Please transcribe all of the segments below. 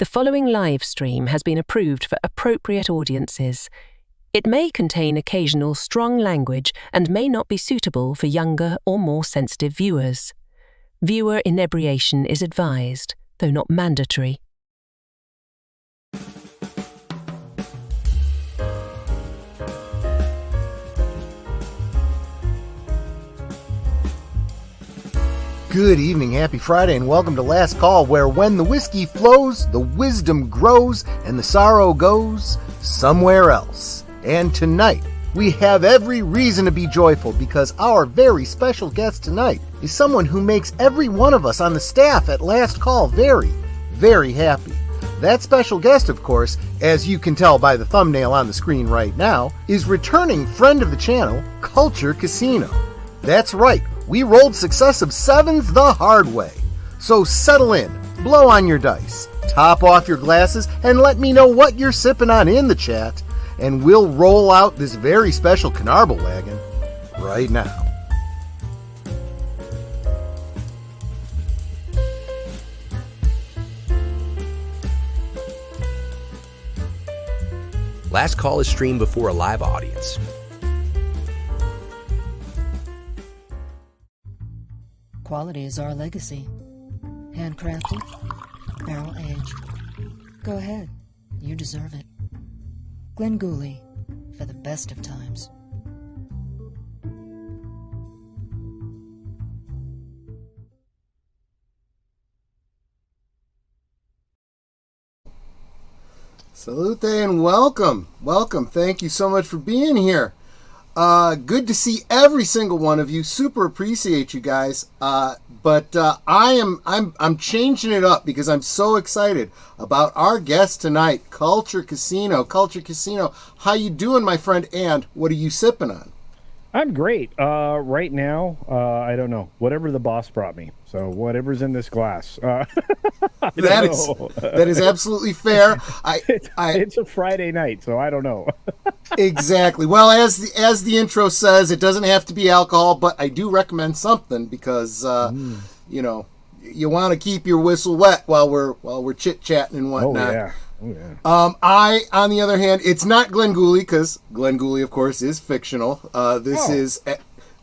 The following live stream has been approved for appropriate audiences. It may contain occasional strong language and may not be suitable for younger or more sensitive viewers. Viewer inebriation is advised, though not mandatory. Good evening, happy Friday, and welcome to Last Call, where when the whiskey flows, the wisdom grows, and the sorrow goes somewhere else. And tonight, we have every reason to be joyful because our very special guest tonight is someone who makes every one of us on the staff at Last Call very, very happy. That special guest, of course, as you can tell by the thumbnail on the screen right now, is returning friend of the channel, Culture Casino. That's right. We rolled successive sevens the hard way. So settle in, blow on your dice, top off your glasses, and let me know what you're sipping on in the chat, and we'll roll out this very special Canarble Wagon right now. Last Call is streamed before a live audience. Quality is our legacy. Handcrafted, barrel aged. Go ahead, you deserve it. Glen Gooley, for the best of times. Salute and welcome. Welcome. Thank you so much for being here. Good to see every single one of you. Super appreciate you guys. But I'm changing it up because I'm so excited about our guest tonight, Culture Casino. Culture Casino, how you doing, my friend? And what are you sipping on? I'm great. Right now, I don't know. Whatever the boss brought me. So whatever's in this glass. That is absolutely fair. It's a Friday night, so I don't know. Exactly. Well, as the intro says, it doesn't have to be alcohol, but I do recommend something because you know, you want to keep your whistle wet while we're chit-chatting and whatnot. Oh yeah. I, on the other hand, it's not Glen Gooley because Glen Gooley, of course, is fictional.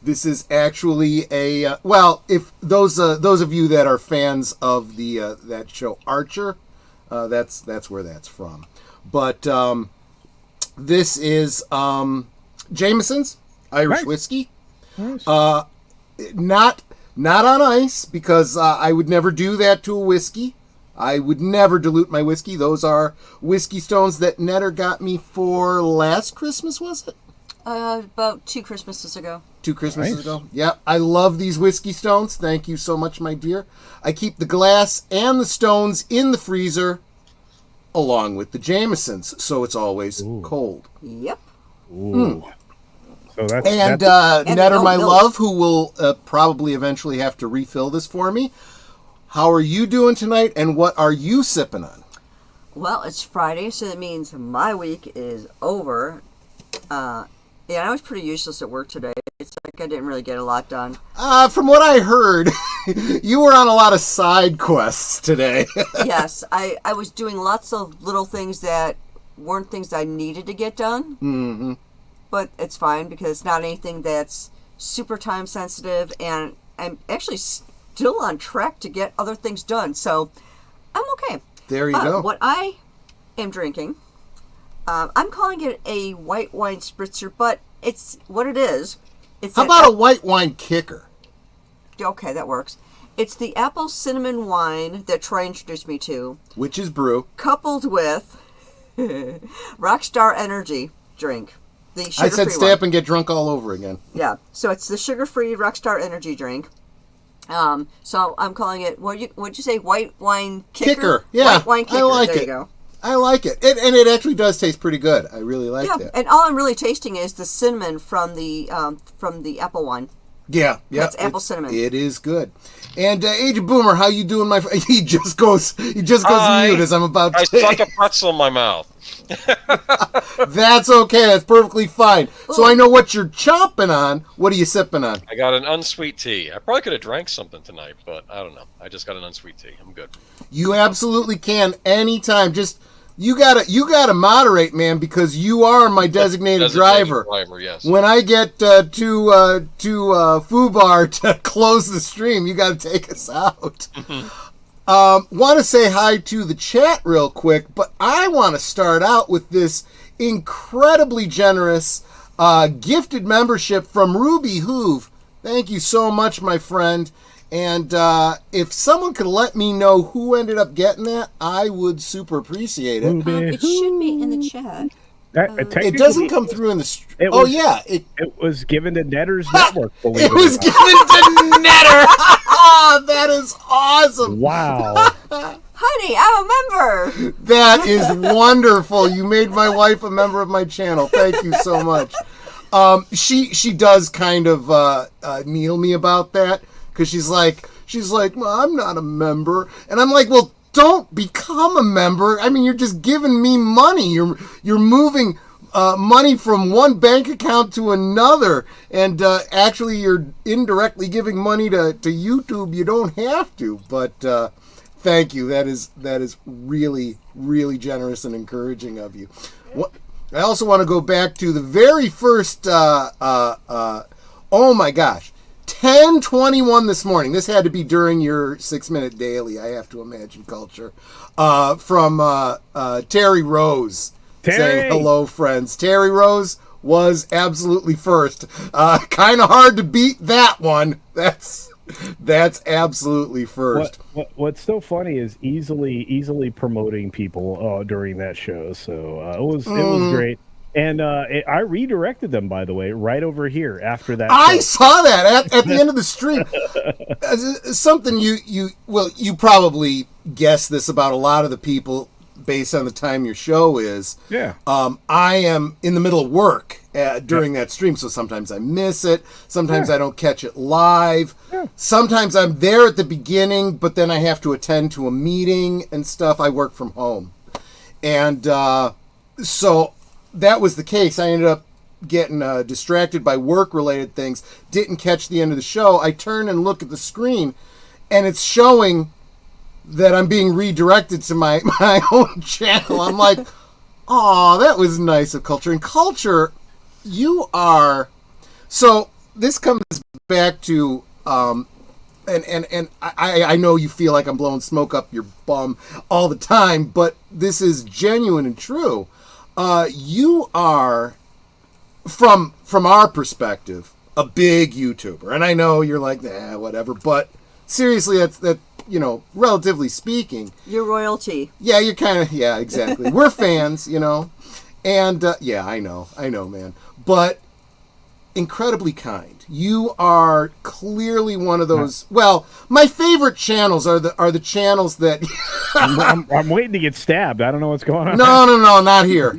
This is actually a well. If those of you that are fans of the that show Archer, that's where that's from. But this is Jameson's Irish whiskey. Nice. Not on ice because I would never do that to a whiskey. I would never dilute my whiskey. Those are whiskey stones that Netter got me for last Christmas, was it? About 2 Christmases ago. 2 Christmases ago. Yeah, I love these whiskey stones. Thank you so much, my dear. I keep the glass and the stones in the freezer along with the Jamesons, so it's always cold. Yep. Ooh. So that's Netter, my love, who will probably eventually have to refill this for me. How are you doing tonight, and what are you sipping on? Well, it's Friday, so that means my week is over. I was pretty useless at work today. It's like I didn't really get a lot done. From what I heard, you were on a lot of side quests today. Yes, I was doing lots of little things that weren't things I needed to get done. Mm-hmm. But it's fine because it's not anything that's super time sensitive, and I'm actually still on track to get other things done, so I'm okay. There you go. What I am drinking, I'm calling it a white wine spritzer, but it's what it is. How about a white wine kicker? Okay, that works. It's the apple cinnamon wine that Troy introduced me to. Witch's Brew. Coupled with Rockstar Energy drink. The I said stay up and get drunk all over again. Yeah, so it's the sugar-free Rockstar Energy drink. So I'm calling it, what'd you say, white wine kicker? Yeah, white wine kicker. I like there it. You go. I like it. And it actually does taste pretty good. I really like that. And all I'm really tasting is the cinnamon from the apple wine. Yeah. That's apple cinnamon. It is good. And Agent Boomer, how you doing, my friend? He just goes mute as I'm about to. I stuck a pretzel in my mouth. That's okay. That's perfectly fine. So I know what you're chomping on. What are you sipping on? I got an unsweet tea. I probably could have drank something tonight, but I don't know. I just got an unsweet tea. I'm good. You absolutely can anytime. Just you gotta moderate, man, because you are my designated driver. Yes. When I get to Fubar to close the stream, you got to take us out. Want to say hi to the chat real quick, but I want to start out with this incredibly generous gifted membership from Ruby Hoove. Thank you so much, my friend. And if someone could let me know who ended up getting that, I would super appreciate it. It should be in the chat. It doesn't come through in the... It was given to Netter's Network. It was given to Netter! That is awesome! Wow. Honey, I'm a member! That is wonderful. You made my wife a member of my channel. Thank you so much. She does kind of kneel me about that, because she's like, well, I'm not a member. And I'm like, well, don't become a member. I mean, you're just giving me money. You're moving money from one bank account to another, and actually you're indirectly giving money to YouTube. You don't have to, but thank you. That is really, really generous and encouraging of you. I also want to go back to the very first oh my gosh, 10:21 this morning. This had to be during your 6-minute daily, I have to imagine, Culture. From Terry Rose. Terry! Saying hello, friends. Terry Rose was absolutely first. Kind of hard to beat that one. That's absolutely first. What's so funny is easily promoting people during that show. So it was great. And I redirected them, by the way, right over here after that. I saw that at the end of the stream. Something you probably guess this about a lot of the people based on the time your show is. Yeah. I am in the middle of work during that stream, so sometimes I miss it. Sometimes I don't catch it live. Yeah. Sometimes I'm there at the beginning, but then I have to attend to a meeting and stuff. I work from home. And so that was the case. I ended up getting distracted by work-related things, didn't catch the end of the show. I turn and look at the screen, and it's showing that I'm being redirected to my own channel. I'm like, oh, that was nice of Culture. And Culture, you are... So this comes back to... And I know you feel like I'm blowing smoke up your bum all the time, but this is genuine and true. You are, from our perspective, a big YouTuber, and I know you're like, whatever. But seriously, that relatively speaking, You're royalty. Yeah, you're kind of exactly. We're fans, and I know, man. But incredibly kind. You are clearly one of those. Well, my favorite channels are the channels that. I'm waiting to get stabbed. I don't know what's going on. No, not here.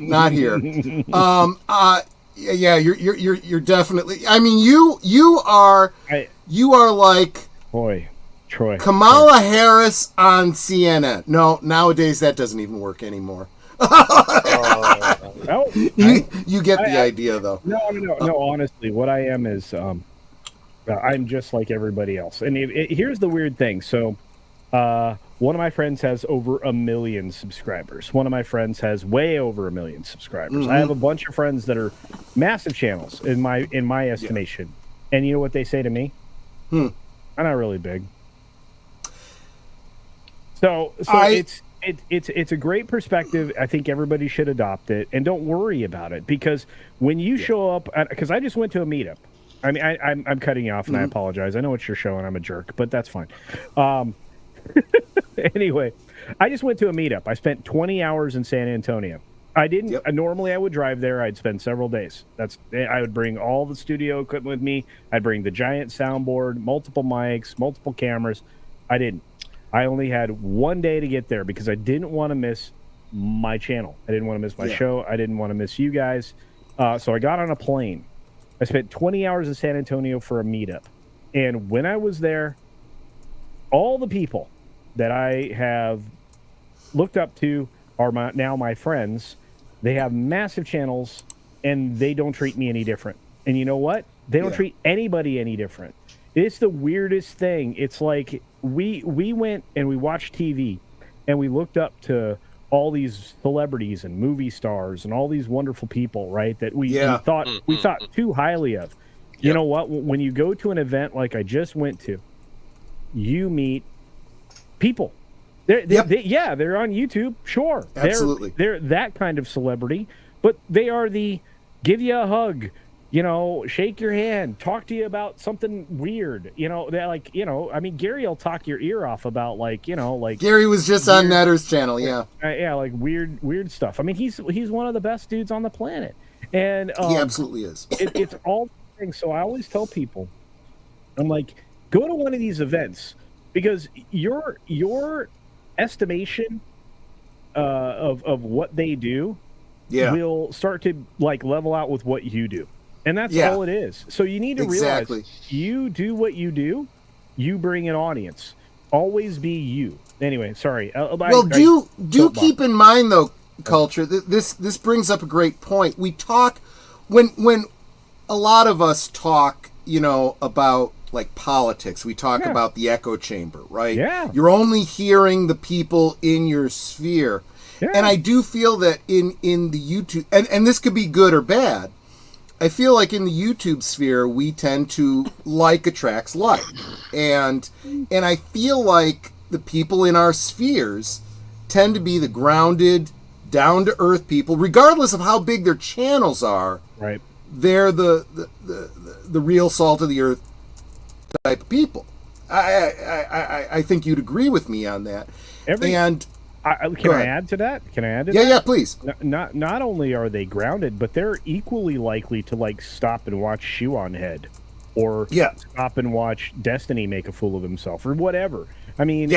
Yeah, you're definitely. I mean, you are like. Boy, Troy. Kamala Harris on CNN. No, nowadays that doesn't even work anymore. You get the idea, though. No. Honestly, what I am is I'm just like everybody else. And here's the weird thing. So, one of my friends has over 1 million subscribers. One of my friends has way over 1 million subscribers. Mm-hmm. I have a bunch of friends that are massive channels in my estimation. Yeah. And you know what they say to me? I'm not really big. So it's a great perspective. I think everybody should adopt it, and don't worry about it, because when you show up, because I just went to a meetup. I mean, I'm cutting you off, and I apologize. I know it's your show, and I'm a jerk, but that's fine. Anyway, I just went to a meetup. I spent 20 hours in San Antonio. I didn't. Normally, I would drive there. I'd spend several days. I would bring all the studio equipment with me. I'd bring the giant soundboard, multiple mics, multiple cameras. I didn't. I only had 1 day to get there because I didn't want to miss my channel. I didn't want to miss my show. I didn't want to miss you guys. So I got on a plane. I spent 20 hours in San Antonio for a meetup. And when I was there, all the people that I have looked up to are now my friends. They have massive channels, and they don't treat me any different. And you know what? They don't treat anybody any different. It's the weirdest thing. It's like we went and we watched TV, and we looked up to all these celebrities and movie stars and all these wonderful people, right? That we thought too highly of. You know what? When you go to an event like I just went to, you meet people. They're on YouTube, sure. Absolutely. They're that kind of celebrity, but they are the give you a hug, shake your hand, talk to you about something weird. They're like, I mean, Gary will talk your ear off about like Gary was just on Netter's channel, like weird stuff. I mean, he's one of the best dudes on the planet, and he absolutely is. It's all things. So I always tell people, I'm like, go to one of these events because your estimation of what they do will start to like level out with what you do, and that's all it is. So you need to realize you do what you do, you bring an audience. Always be you. Anyway, sorry. Do keep in mind though, culture. This brings up a great point. We talk when a lot of us talk, about like politics. We talk about the echo chamber, right? Yeah. You're only hearing the people in your sphere. Yeah. And I do feel that in the YouTube, and this could be good or bad, I feel like in the YouTube sphere, we tend to like attracts like. And I feel like the people in our spheres tend to be the grounded, down-to-earth people, regardless of how big their channels are. Right. They're the real salt of the earth type of people. I think you'd agree with me on that. Can I add to that? Yeah, please. Not only are they grounded, but they're equally likely to like stop and watch Shoe on Head, or stop and watch Destiny make a fool of himself, or whatever. I mean,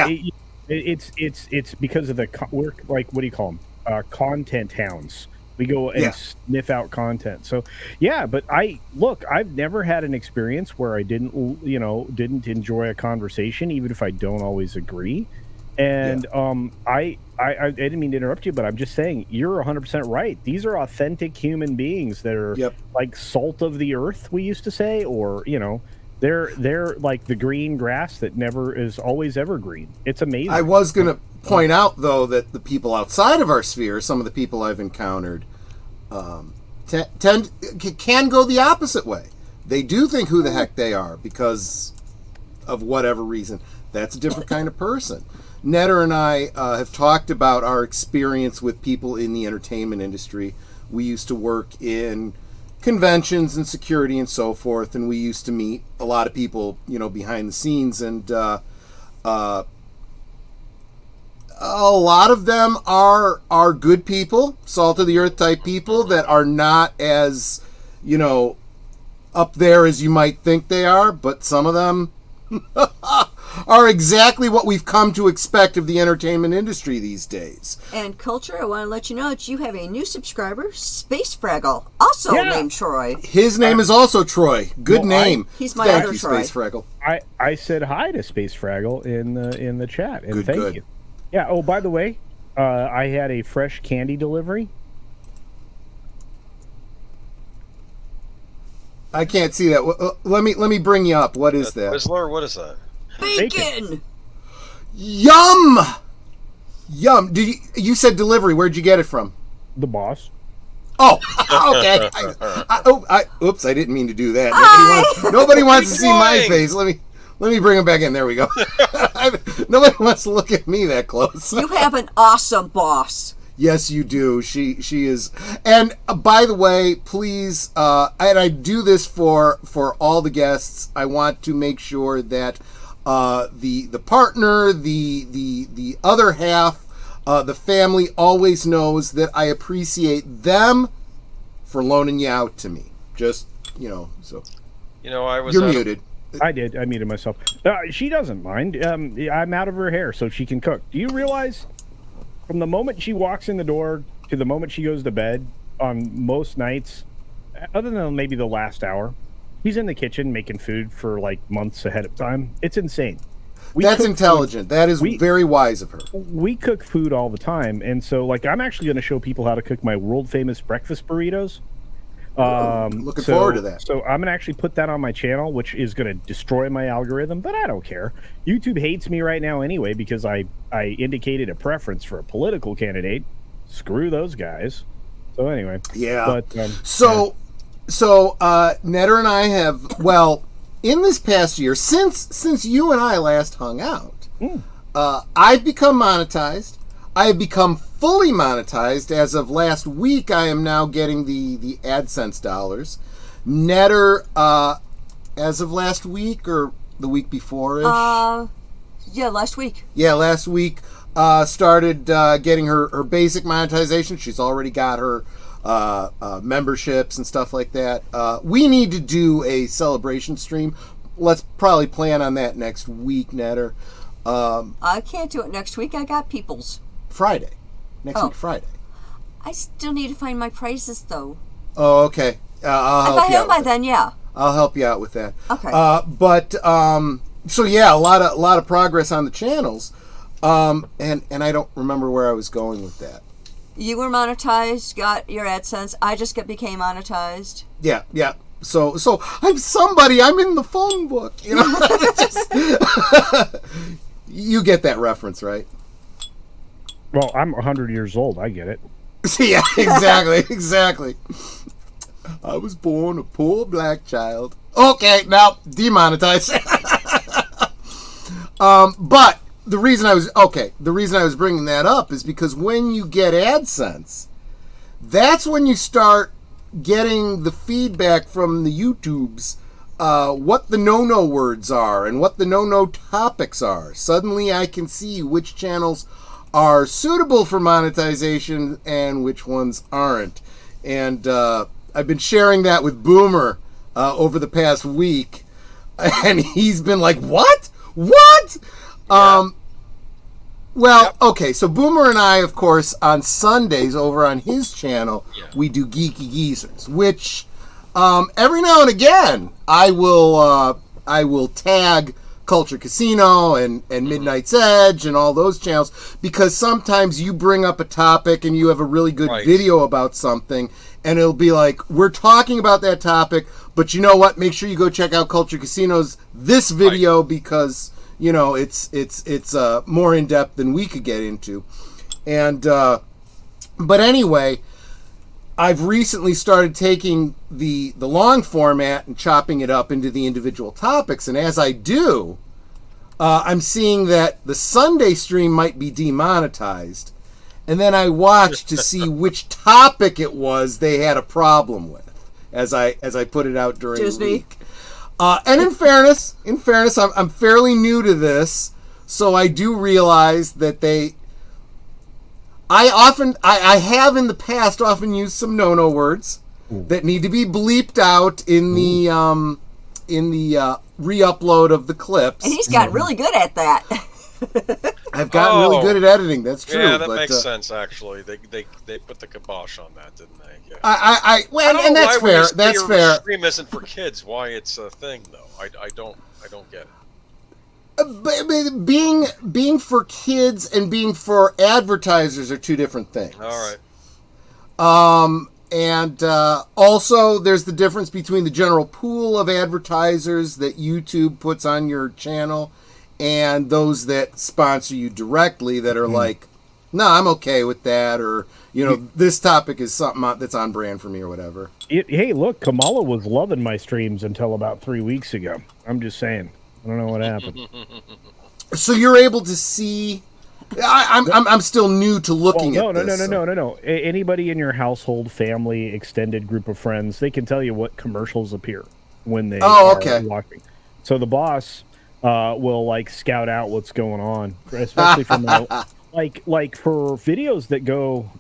it's because of we're like, what do you call them? Content hounds. We go and sniff out content. So, but I've never had an experience where I didn't enjoy a conversation, even if I don't always agree. And I didn't mean to interrupt you, but I'm just saying you're 100% right. These are authentic human beings that are like salt of the earth, we used to say, or they're like the green grass that never is always evergreen. It's amazing. I was going to point out though that the people outside of our sphere, some of the people I've encountered, can go the opposite way. They do think who the heck they are because of whatever reason. That's a different kind of person. Netter and I have talked about our experience with people in the entertainment industry. We used to work in conventions and security and so forth, and we used to meet a lot of people, behind the scenes, and a lot of them are good people, salt of the earth type people that are not as, up there as you might think they are, but some of them are exactly what we've come to expect of the entertainment industry these days. And Culture, I want to let you know that you have a new subscriber, Space Fraggle, also named Troy. His name is also Troy. Good name. He's my Thank other you, Troy. Space Fraggle. I said hi to Space Fraggle in the chat, and thank you. Yeah. Oh, by the way, I had a fresh candy delivery. I can't see that. Let me bring you up. What is that? Twizzler? What is that? Bacon! Yum! You said delivery. Where'd you get it from? The boss. Oh, okay. Oops, I didn't mean to do that. Nobody wants to see my face. Let me bring him back in. There we go. Nobody wants to look at me that close. You have an awesome boss. Yes, you do. She is. And by the way, please, and I do this for all the guests. I want to make sure that the partner, the other half, the family always knows that I appreciate them for loaning you out to me. Just so. I was. You're muted. I muted myself. She doesn't mind. I'm out of her hair, so she can cook. Do you realize? From the moment she walks in the door to the moment she goes to bed, on most nights, other than maybe the last hour, he's in the kitchen making food for like months ahead of time. It's insane. That's intelligent. That is very wise of her. We cook food all the time, and so like I'm actually going to show people how to cook my world famous breakfast burritos. Looking forward to that. So I'm going to actually put that on my channel, which is going to destroy my algorithm, but I don't care. YouTube hates me right now anyway because I indicated a preference for a political candidate. Screw those guys. So anyway. Yeah. But, So Netter and I have, in this past year, since you and I last hung out, I've become monetized. I have become fully monetized. As of last week, I am now getting the AdSense dollars. Netter, as of last week or the week before-ish? Yeah, last week. Yeah, last week, started getting her basic monetization. She's already got her memberships and stuff like that. We need to do a celebration stream. Let's probably plan on that next week, Netter. I can't do it next week. I got people's. Friday. Next week, Friday. I still need to find my prices, though. Oh, okay. I'll help if I you have out by with then, yeah. I'll help you out with that. Okay. So yeah, a lot of progress on the channels. And I don't remember where I was going with that. You were monetized, got your AdSense. I just became monetized. Yeah. So I'm somebody. I'm in the phone book. You know, you get that reference, right? well, I'm 100 years old. I get it. Yeah, exactly. I was born a poor black child. Okay, now demonetized. But the reason I was bringing that up is because when you get AdSense, that's when you start getting the feedback from the YouTubes, what the no-no words are and what the no-no topics are. Suddenly I can see which channels are suitable for monetization and which ones aren't. And I've been sharing that with Boomer over the past week, and he's been like, what? Yeah. Okay, so Boomer and I, of course, on Sundays over on his channel, we do Geeky Geezers, which every now and again I will tag Culture Casino and Midnight's Edge and all those channels, because sometimes you bring up a topic and you have a really good video about something, and it'll be like, we're talking about that topic, but you know what? Make sure you go check out Culture Casino's this video because you know it's more in depth than we could get into. And but anyway, I've recently started taking the long format and chopping it up into the individual topics, and as I do, I'm seeing that the Sunday stream might be demonetized, and then I watch to see which topic it was they had a problem with as I put it out during the week. And in fairness, I'm fairly new to this, so I do realize that I have in the past often used some no-no words that need to be bleeped out in the re-upload of the clips. And he's gotten really good at that. I've gotten really good at editing. That's true. Yeah, that makes sense. Actually, they put the kibosh on that, didn't they? Yeah. And that's fair. That's fair. Stream isn't for kids. Why it's a thing though? I don't get it. But being for kids and being for advertisers are two different things. All right. And also there's the difference between the general pool of advertisers that YouTube puts on your channel and those that sponsor you directly that are like, no, I'm okay with that, or you know, this topic is something that's on brand for me or whatever. Hey, look, Kamala was loving my streams until about 3 weeks ago. I'm just saying. I don't know what happened. So you're able to see. I'm still new to looking at this. No. Anybody in your household, family, extended group of friends, they can tell you what commercials appear when they are watching. So the boss will like scout out what's going on, especially from like for videos that go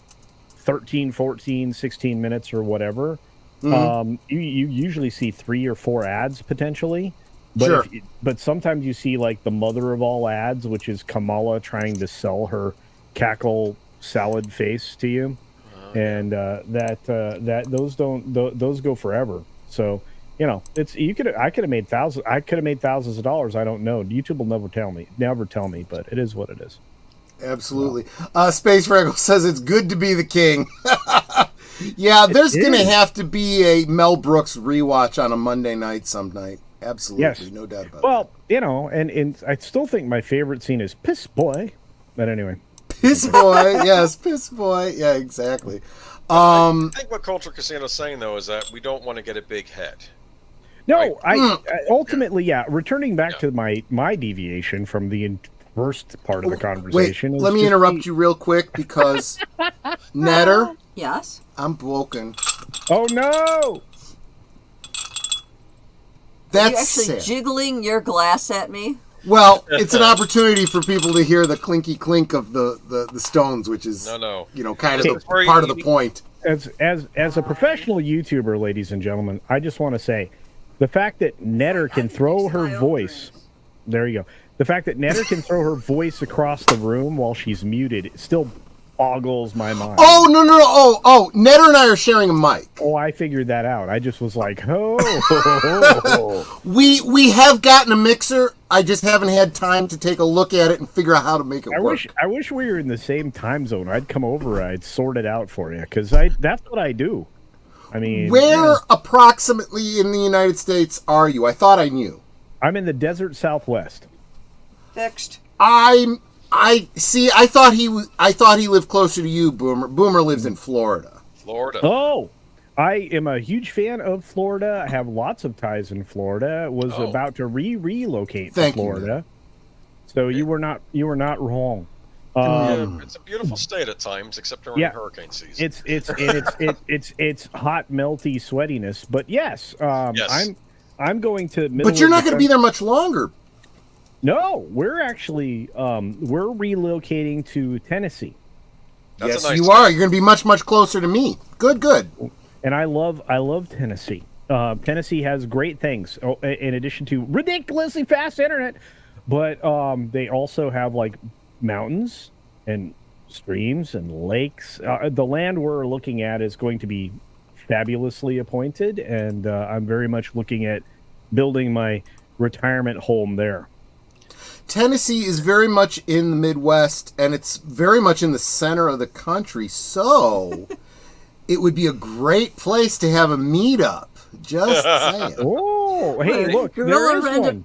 13, 14, 16 minutes or whatever. You usually see 3 or 4 ads potentially. But but sometimes you see like the mother of all ads, which is Kamala trying to sell her cackle salad face to you, and those go forever. So I could have made thousands of dollars. I don't know. YouTube will never tell me, but it is what it is. Absolutely. Space Fraggle says it's good to be the king. Yeah, there's going to have to be a Mel Brooks rewatch on a Monday night some night. Absolutely, yes. No doubt about Well, and I still think my favorite scene is Piss Boy. But anyway. Piss Boy, yes, Piss Boy. Yeah, exactly. I think what Culture Casino's saying, though, is that we don't want to get a big head. No, right? Ultimately, returning back to my deviation from the first part of the conversation. Wait, let me interrupt you real quick because Netter. Yes? I'm broken. Oh, no! Are you That's actually sad. jiggling your glass at me? Well, it's an opportunity for people to hear the clinky clink of the stones, which is kind of the part of the point. As a professional YouTuber, ladies and gentlemen, I just want to say, the fact that Netter can throw her voice, there you go. The fact that Netter can throw her voice across the room while she's muted still boggles my mind. Oh, no. Oh, Netter and I are sharing a mic. Oh, I figured that out. I just was like, oh. We have gotten a mixer. I just haven't had time to take a look at it and figure out how to make it work. I wish we were in the same time zone. I'd come over. I'd sort it out for you because that's what I do. I mean, where approximately in the United States are you? I thought I knew. I'm in the desert Southwest. Fixed. I see. I thought he lived closer to you, Boomer. Boomer lives in Florida. Oh, I am a huge fan of Florida. I have lots of ties in Florida. Was about to relocate to Florida. So you were not wrong. It's a beautiful state at times, except during hurricane season. It's hot, melty sweatiness. But yes. I'm going to. But you're not going to be there much longer. No, we're actually we're relocating to Tennessee. Yes, you are. You're going to be much, much closer to me. Good. And I love Tennessee. Tennessee has great things in addition to ridiculously fast internet, but they also have like mountains and streams and lakes. The land we're looking at is going to be fabulously appointed, and I'm very much looking at building my retirement home there. Tennessee is very much in the Midwest, and it's very much in the center of the country, so it would be a great place to have a meetup. Just saying. Oh, hey, look, there is one.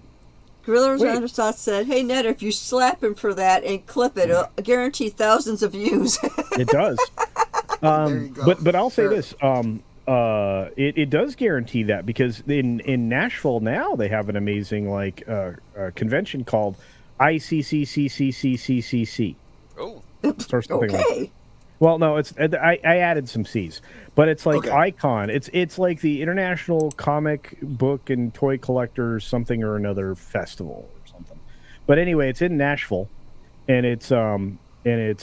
Gorilla Renaissance said, "Hey, Ned, if you slap him for that and clip it, it'll guarantee thousands of views." It does. There you go. But I'll say this. It does guarantee that because in Nashville now they have an amazing convention called ICCCCCCCC. Oh, or something okay. Like well, no, it's I added some C's, but it's like Icon. It's like the International Comic Book and Toy Collectors something or another festival or something. But anyway, it's in Nashville, and it's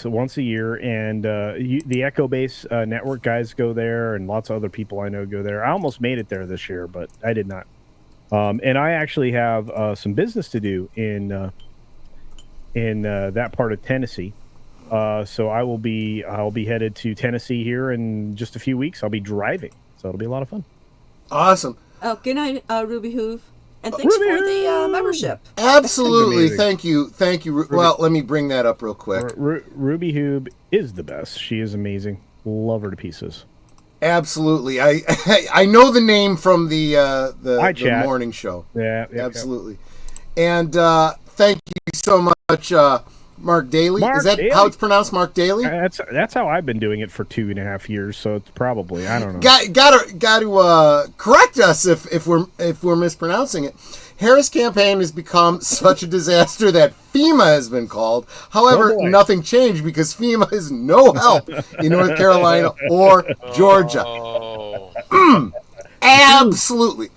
once a year, and the Echo Base network guys go there, and lots of other people I know go there. I almost made it there this year, but I did not. And I actually have some business to do in that part of Tennessee. So I'll be headed to Tennessee here in just a few weeks. I'll be driving, so it'll be a lot of fun. Awesome. Oh, good night, Ruby Hoove. And thanks for the membership. Absolutely. Thank you. Well, let me bring that up real quick. Ruby Hoob is the best. She is amazing. Love her to pieces. Absolutely. I know the name from the morning show. Yeah. Absolutely. And thank you so much, Mark Daly. Is that Daly. How it's pronounced, Mark Daly? That's how I've been doing it for 2.5 years. So it's probably, I don't know. Got to correct us if we're mispronouncing it. Harris campaign has become such a disaster that FEMA has been called. However, nothing changed because FEMA is no help in North Carolina or Georgia. Absolutely.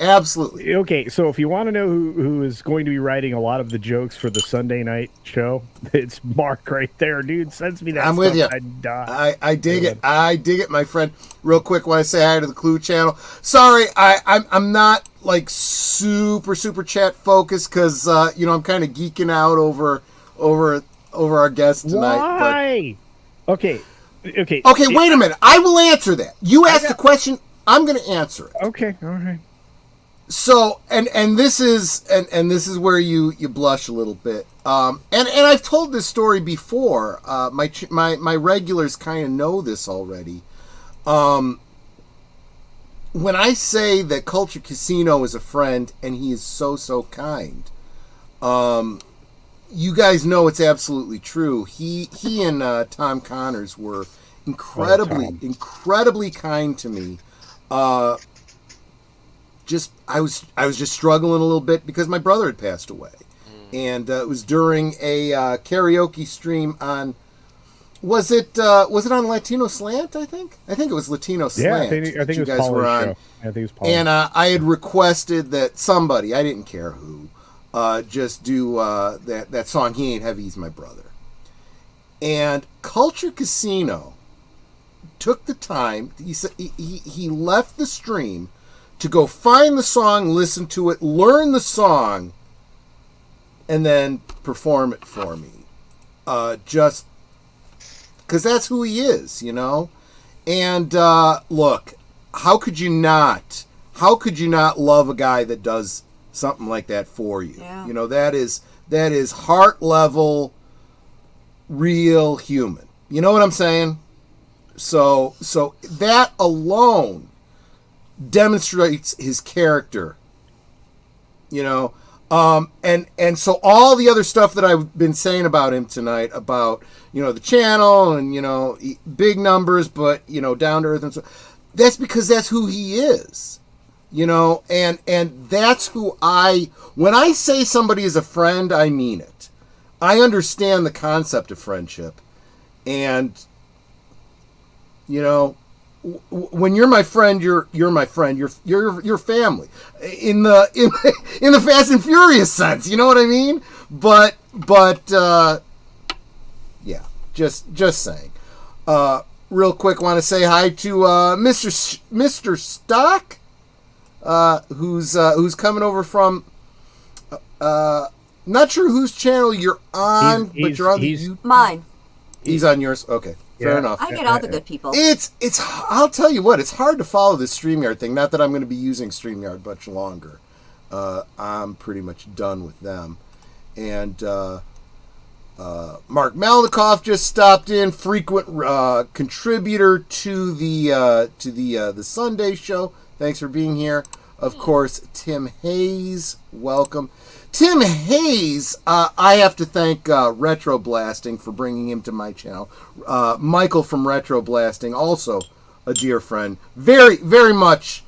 Okay, so if you want to know who is going to be writing a lot of the jokes for the Sunday night show, it's Mark right there, dude. Sends me that. I'm stuff, with you. I'd die. I dig it. I dig it, my friend. Real quick, want to say hi to the Clue channel. Sorry, I'm not like super chat focused because I'm kind of geeking out over our guest tonight. Why? But... Okay. Wait a minute. I will answer that. You asked a question. I'm going to answer it. Okay, all right. So and this is where you blush a little bit. And I've told this story before. My regulars kind of know this already. When I say that Culture Casino is a friend and he is so kind, you guys know it's absolutely true. He and Tom Connors were incredibly kind to me. I was just struggling a little bit because my brother had passed away, and it was during a karaoke stream on. Was it on Latino Slant? I think it was Latino Slant. I think it was Paul's show. I think it was Paul. And I had requested that somebody, I didn't care who, just do that song. He Ain't Heavy, He's My Brother. And Culture Casino took the time. He said he left the stream to go find the song, listen to it, learn the song, and then perform it for me. Just because that's who he is, you know? And look, how could you not love a guy that does something like that for you? Yeah. You know, that is heart level, real human. You know what I'm saying? So that alone demonstrates his character. You know, and so all the other stuff that I've been saying about him tonight, about, you know, the channel and, you know, big numbers, but, you know, down to earth and so, that's because that's who he is, you know, and that's who when I say somebody is a friend, I mean it. I understand the concept of friendship, and, you know, when you're my friend, you're my friend. You're family in the Fast and Furious sense. You know what I mean? But yeah, just saying. Real quick, want to say hi to Mr. Stock, who's coming over from. Not sure whose channel you're on, but you're on mine. He's on yours. Okay. Fair enough. I get all the good people. It's. I'll tell you what. It's hard to follow this StreamYard thing. Not that I'm going to be using StreamYard much longer. I'm pretty much done with them. And Mark Malnikoff just stopped in, frequent contributor to the Sunday show. Thanks for being here. Of course, Tim Hayes, welcome. Tim Hayes, I have to thank Retro Blasting for bringing him to my channel. Michael from Retro Blasting, also a dear friend. Very, very much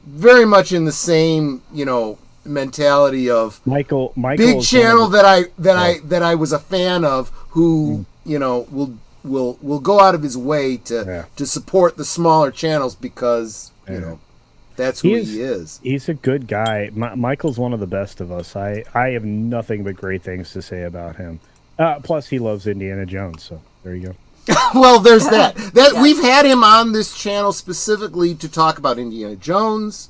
in the same, you know, mentality of Michael big channel that I was a fan of, who you know will go out of his way to support the smaller channels because you know. That's who he is. He's a good guy. Michael's one of the best of us. I have nothing but great things to say about him. Plus, he loves Indiana Jones, so there you go. Well, there's that. We've had him on this channel specifically to talk about Indiana Jones,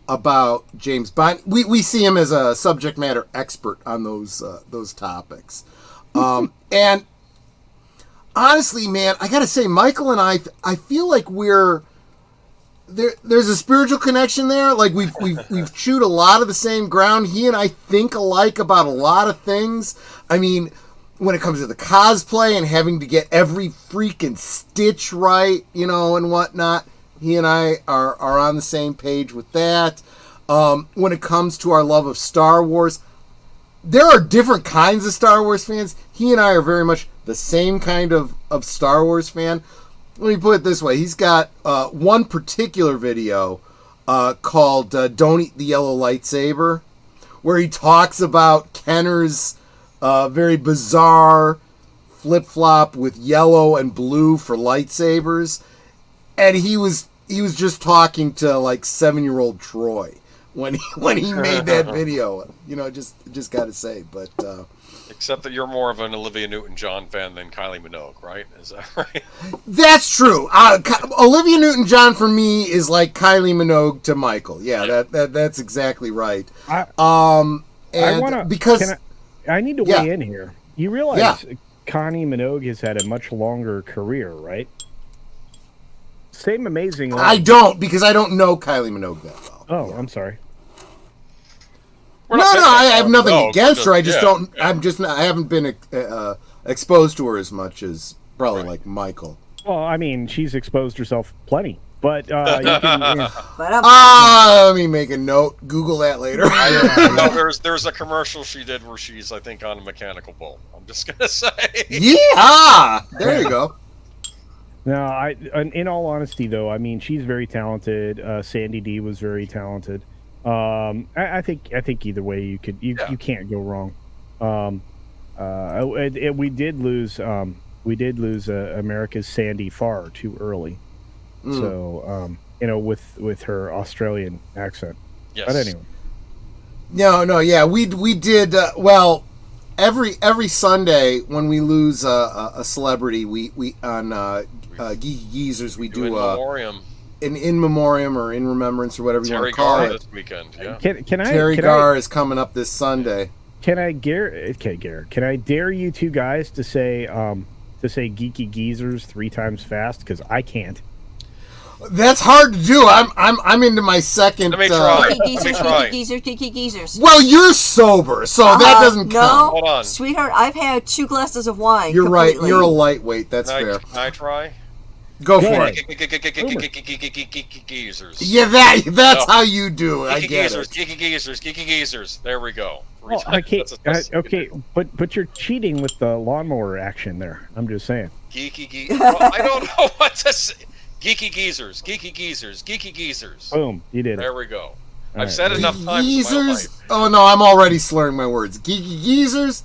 about James Bond. We see him as a subject matter expert on those topics. And honestly, man, I gotta say, Michael and I feel like we're there's a spiritual connection there. Like we've chewed a lot of the same ground. He and I think alike about a lot of things. I mean, when it comes to the cosplay and having to get every freaking stitch right, you know, and whatnot, he and I are on the same page with that. When it comes to our love of Star Wars, there are different kinds of Star Wars fans. He and I are very much the same kind of Star Wars fan. Let me put it this way. He's got one particular video called Don't Eat the Yellow Lightsaber, where he talks about Kenner's very bizarre flip-flop with yellow and blue for lightsabers. And he was just talking to like 7-year-old Troy when he made that video. You know, just got to say. But except that you're more of an Olivia Newton-John fan than Kylie Minogue, right? Is that right? That's true. Olivia Newton-John for me is like Kylie Minogue to Michael. Yeah, that's exactly right. I need to weigh in here. You realize Connie Minogue has had a much longer career, right? Same amazing. I don't, because I don't know Kylie Minogue that well. Oh, I'm sorry. I have nothing against her. I just don't. Yeah. I haven't been exposed to her as much as probably like Michael. Well, I mean, she's exposed herself plenty, but you can, let me make a note. Google that later. There's a commercial she did where she's, I think, on a mechanical bull. I'm just gonna say. Yeah, there you go. No, in all honesty, though, I mean, she's very talented. Sandy D was very talented. I think either way you can't go wrong. We did lose America's Sandy far too early. So with her Australian accent. Yes. But anyway. No, yeah, we did every Sunday when we lose a celebrity, we on Geeky Geezers we do in memoriam. An in memoriam or in remembrance or whatever you want to call it. This weekend, yeah. Terry Garr is coming up this Sunday. Can I dare you two guys to say Geeky Geezers 3 times fast? Because I can't. That's hard to do. I'm into my second. Let me try. Geeky geezers. Well, you're sober, so that doesn't count. No, hold on, sweetheart. I've had 2 glasses of wine. You're completely. right. You're a lightweight. That's fair. Can I try? Go for it. Geezers. Yeah, that's how you do it. I get it. Geeky geezers. There we go. Well, okay, but you're cheating with the lawnmower action there. I'm just saying. I don't know what to say. Geeky geezers. Boom, you did it. There we go. All I've said enough times in my life. Oh no, I'm already slurring my words. Geeky geezers.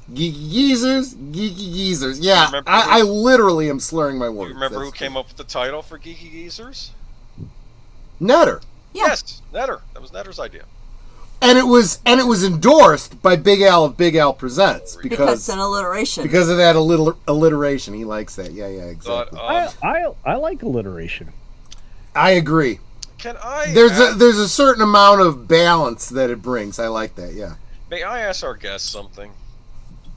Yeah, I literally am slurring my words. You remember who came up with the title for Geeky Geezers? Netter. Yeah. Yes, Netter. That was Netter's idea. And it was endorsed by Big Al of Big Al Presents because it's an alliteration. Because of that alliteration, he likes that. Yeah, exactly. But, I like alliteration. I agree. Can I? There's a certain amount of balance that it brings. I like that. Yeah. May I ask our guest something?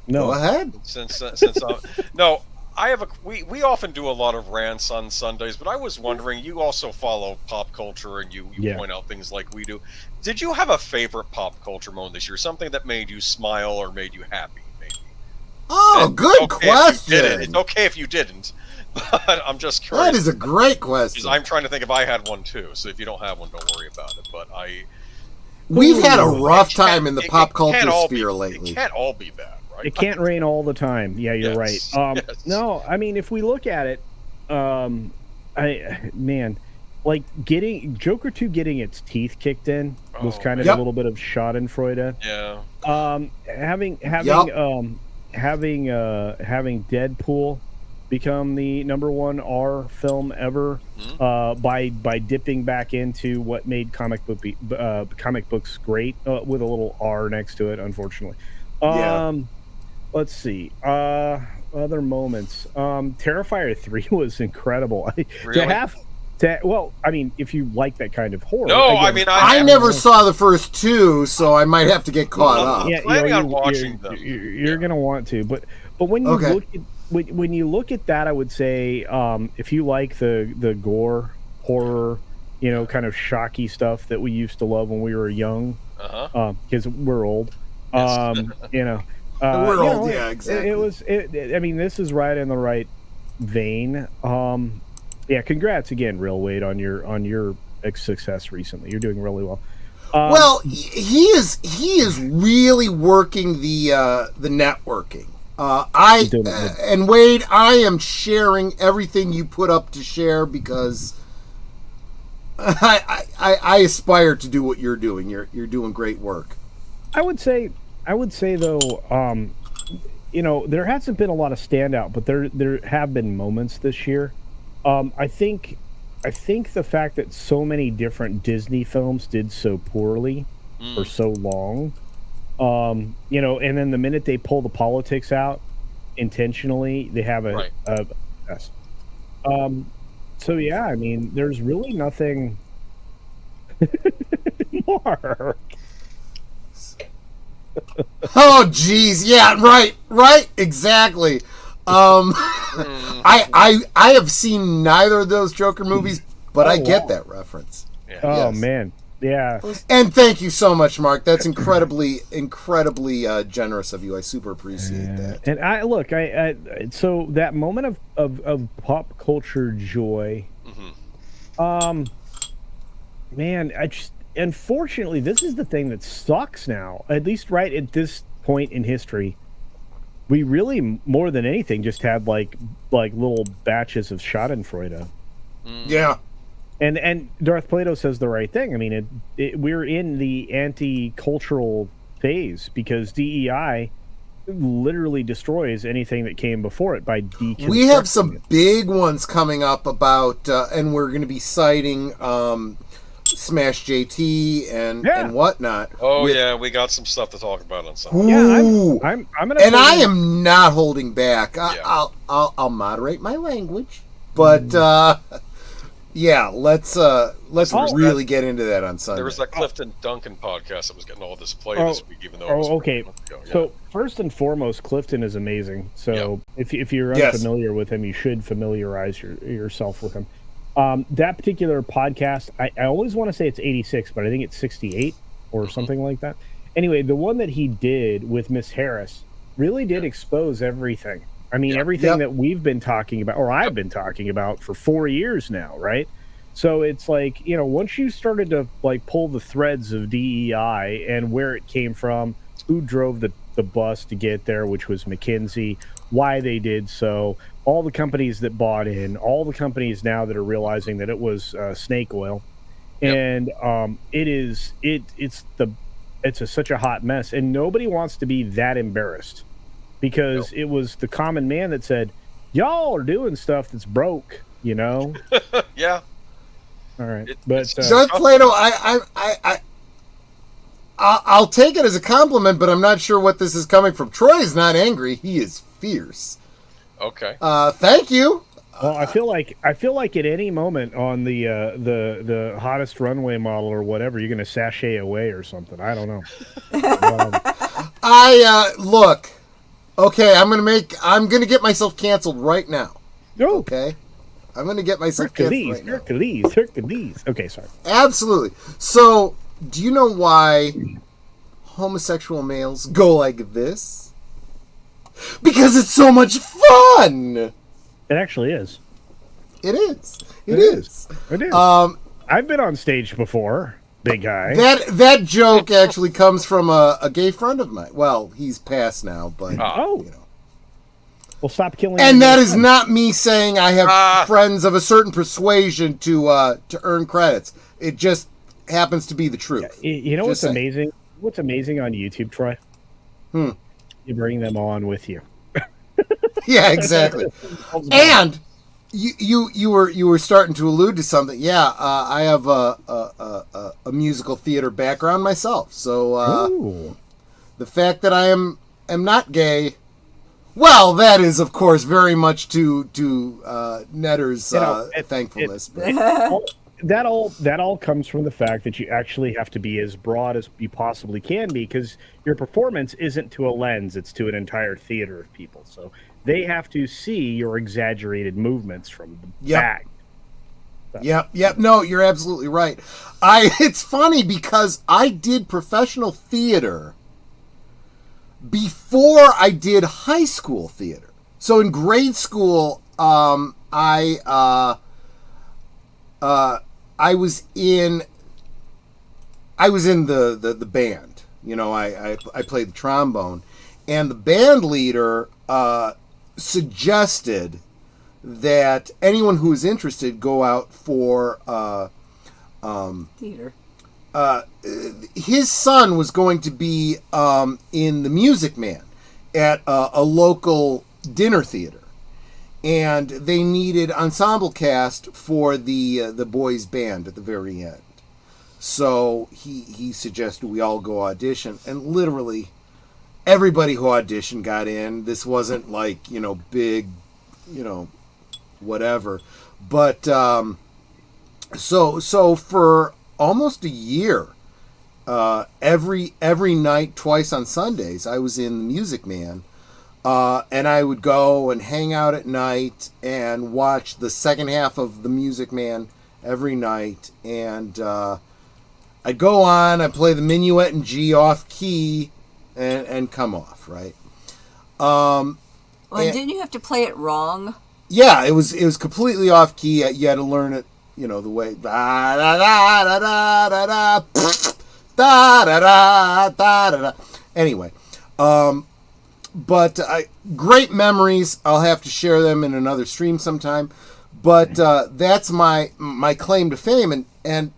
No. Go ahead. Since no, I have we often do a lot of rants on Sundays, but I was wondering, you also follow pop culture and you point out things like we do. Did you have a favorite pop culture moment this year? Something that made you smile or made you happy, maybe? Oh, good question. It's okay if you didn't, but I'm just curious. That is a great question. I'm trying to think if I had one too, so if you don't have one, don't worry about it. But we've had a rough time in the pop culture sphere lately. It can't all be bad. Right? It can't rain all the time. Yeah, you're right. Yes. No, I mean, if we look at it, like Joker 2 getting its teeth kicked in was kind of a little bit of Schadenfreude. Yeah. Having Deadpool become the #1 R film ever by dipping back into what made comic books great with a little R next to it, unfortunately. Let's see. Other moments. Terrifier 3 was incredible. Really? Well, I mean, if you like that kind of horror. No, again, I never saw the first 2, so I might have to get caught up. Yeah, planning on watching them. You're gonna want to, but when you when you look at that, I would say if you like the gore, horror, kind of shocky stuff that we used to love when we were young, because we're old. We're old, yeah, exactly. I mean, this is right in the right vein. Yeah, congrats again, Real Wade, on your success recently. You're doing really well. Well, he is really working the networking. And Wade, I am sharing everything you put up to share because I aspire to do what you're doing. You're doing great work. I would say though, there hasn't been a lot of standout, but there have been moments this year. I think the fact that so many different Disney films did so poorly for so long, and then the minute they pull the politics out intentionally, they have a mess. So yeah, I mean, there's really nothing more. Oh, geez, yeah, right, exactly. I have seen neither of those Joker movies, but I get that reference. Yeah. Oh, yes. Man. Yeah. And thank you so much, Mark. That's incredibly generous of you. I super appreciate that. And I so that moment of pop culture joy, man, unfortunately, this is the thing that sucks now, at least right at this point in history. We really, more than anything, just had like little batches of Schadenfreude. Yeah. And Darth Plato says the right thing. I mean, we're in the anti-cultural phase because DEI literally destroys anything that came before it by deconstructing. We have some big ones coming up about, and we're going to be citing Smash JT and whatnot. Oh yeah, we got some stuff to talk about on Sunday. Yeah, I'm gonna. And I am not holding back. I'll moderate my language, but. Yeah, let's really get into that on Sunday. There was that Clifton Duncan podcast that was getting all this play this week, even though it was okay. So first and foremost, Clifton is amazing. So if you're unfamiliar with him, you should familiarize yourself with him. That particular podcast, I always want to say it's 86, but I think it's 68 or something like that. Anyway, the one that he did with Miss Harris really did expose everything. I mean, everything that we've been talking about, or I've been talking about for 4 years now, right? So it's like, once you started to like pull the threads of DEI and where it came from, who drove the bus to get there, which was McKinsey, why they did so, all the companies that bought in, all the companies now that are realizing that it was snake oil, and it's such a hot mess, and nobody wants to be that embarrassed. Because it was the common man that said, y'all are doing stuff that's broke, Yeah. All right. Darth Plato, I'll take it as a compliment, but I'm not sure what this is coming from. Troy is not angry. He is fierce. Okay. Thank you. Well, I feel like at any moment on the hottest runway model or whatever, you're going to sashay away or something. I don't know. Look. Okay, I'm gonna get myself canceled right now. Okay, I'm gonna get myself canceled right now. Hercules. Okay, sorry. Absolutely. So, do you know why homosexual males go like this? Because it's so much fun. It actually is. It is. It is. It is. I've been on stage before. Big guy. That joke actually comes from a gay friend of mine. Well, he's passed now, but well, stop killing. And that is not me saying I have friends of a certain persuasion to earn credits. It just happens to be the truth. You know what's amazing? What's amazing on YouTube, Troy? You bring them on with you. Yeah, exactly. And you were starting to allude to something. Yeah, I have a musical theater background myself. So the fact that I am not gay, well, that is of course very much to Netter's thankfulness. That all comes from the fact that you actually have to be as broad as you possibly can be, because your performance isn't to a lens; it's to an entire theater of people. So they have to see your exaggerated movements from the back. Yep. No, you're absolutely right. It's funny because I did professional theater before I did high school theater. So in grade school, I was in the band. I played the trombone, and the band leader suggested that anyone who was interested go out for theater. His son was going to be in The Music Man at a local dinner theater, and they needed ensemble cast for the boys' band at the very end. So he suggested we all go audition, and literally everybody who auditioned got in. This wasn't like, big, whatever. But so for almost a year, every night, twice on Sundays, I was in The Music Man. And I would go and hang out at night and watch the second half of The Music Man every night. And I'd go on, I'd play the minuet in G off key, and come off, right? Well, didn't you have to play it wrong? Yeah, it was completely off key. You had to learn it, the way da da da da da da da da da da da. Anyway, but great memories. I'll have to share them in another stream sometime. But that's my claim to fame, and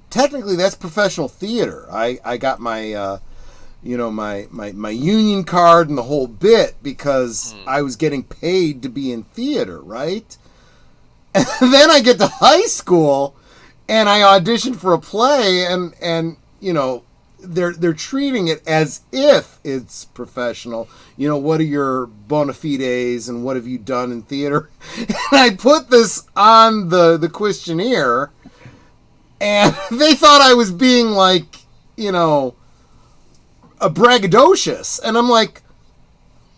technically that's professional theater. I got my my union card and the whole bit because I was getting paid to be in theater, right? And then I get to high school and I auditioned for a play, and they're treating it as if it's professional. What are your bona fides and what have you done in theater? And I put this on the questionnaire, and they thought I was being like, a braggadocious, and I'm like,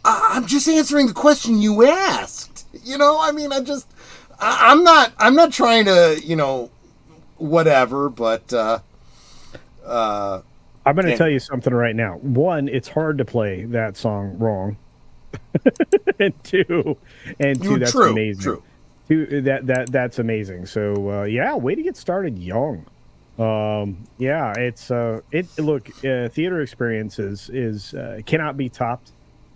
I'm just answering the question you asked. I'm not trying to, whatever, but I'm going to tell you something right now. One, it's hard to play that song wrong. and two, that's true, amazing. True. Two, that's amazing. So way to get started young. Theater experiences is cannot be topped,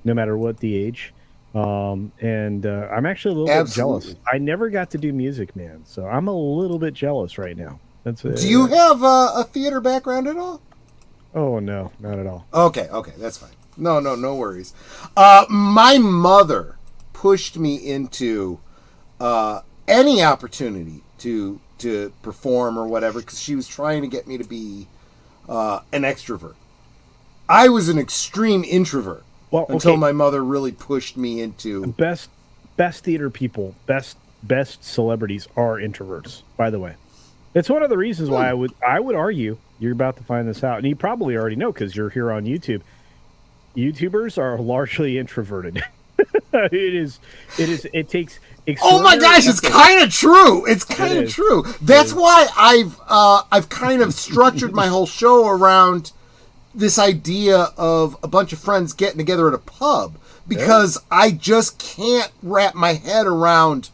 no matter what the age. I'm actually a little bit jealous. I never got to do Music Man, so I'm a little bit jealous right now. Do you have a theater background at all? Oh no, not at all. Okay, that's fine. No worries. My mother pushed me into any opportunity to perform or whatever, because she was trying to get me to be an extrovert. I was an extreme introvert until my mother really pushed me into best theater people, best celebrities are introverts, by the way. It's one of the reasons why I would argue, you're about to find this out, and you probably already know because you're here on YouTube. YouTubers are largely introverted. It takes. Oh my gosh, it's kind of true. It's kind of true. That's why I've kind of structured my whole show around this idea of a bunch of friends getting together at a pub, because I just can't wrap my head around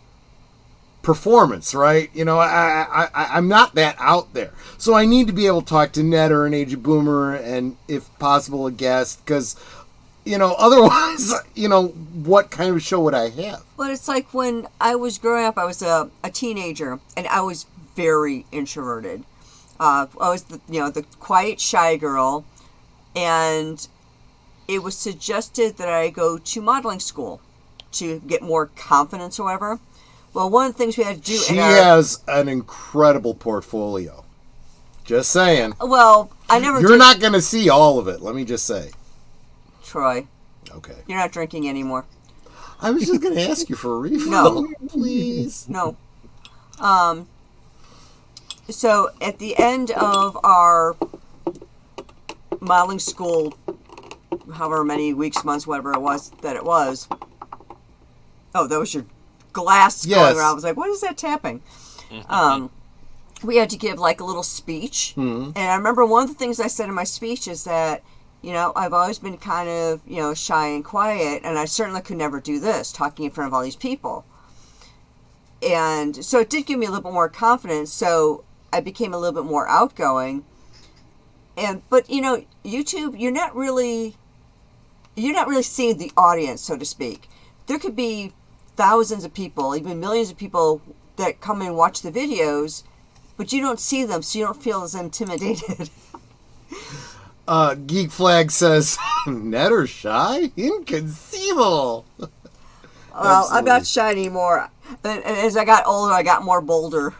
performance, right? I'm not that out there. So I need to be able to talk to Ned or an Age of Boomer and, if possible, a guest, because otherwise, what kind of show would I have? Well, it's like when I was growing up, I was a teenager, and I was very introverted. I was the quiet, shy girl, and it was suggested that I go to modeling school to get more confidence or whatever. Well, one of the things we had to do... She has an incredible portfolio. Just saying. Well, I never You're not going to see all of it, let me just say. Troy. Okay. You're not drinking anymore. I was just going to ask you for a refill. No. Please. No. So, at the end of our modeling school, however many weeks, months, whatever it was. Oh, that was your glass going around. I was like, what is that tapping? We had to give like a little speech. And I remember one of the things I said in my speech is that, I've always been kind of, shy and quiet, and I certainly could never do this, talking in front of all these people. And so it did give me a little bit more confidence, so I became a little bit more outgoing. But YouTube, you're not really seeing the audience, so to speak. There could be thousands of people, even millions of people that come and watch the videos, but you don't see them, so you don't feel as intimidated. Geek Flag says, Ned or shy? Inconceivable. Well, I'm not shy anymore. And as I got older, I got more bolder.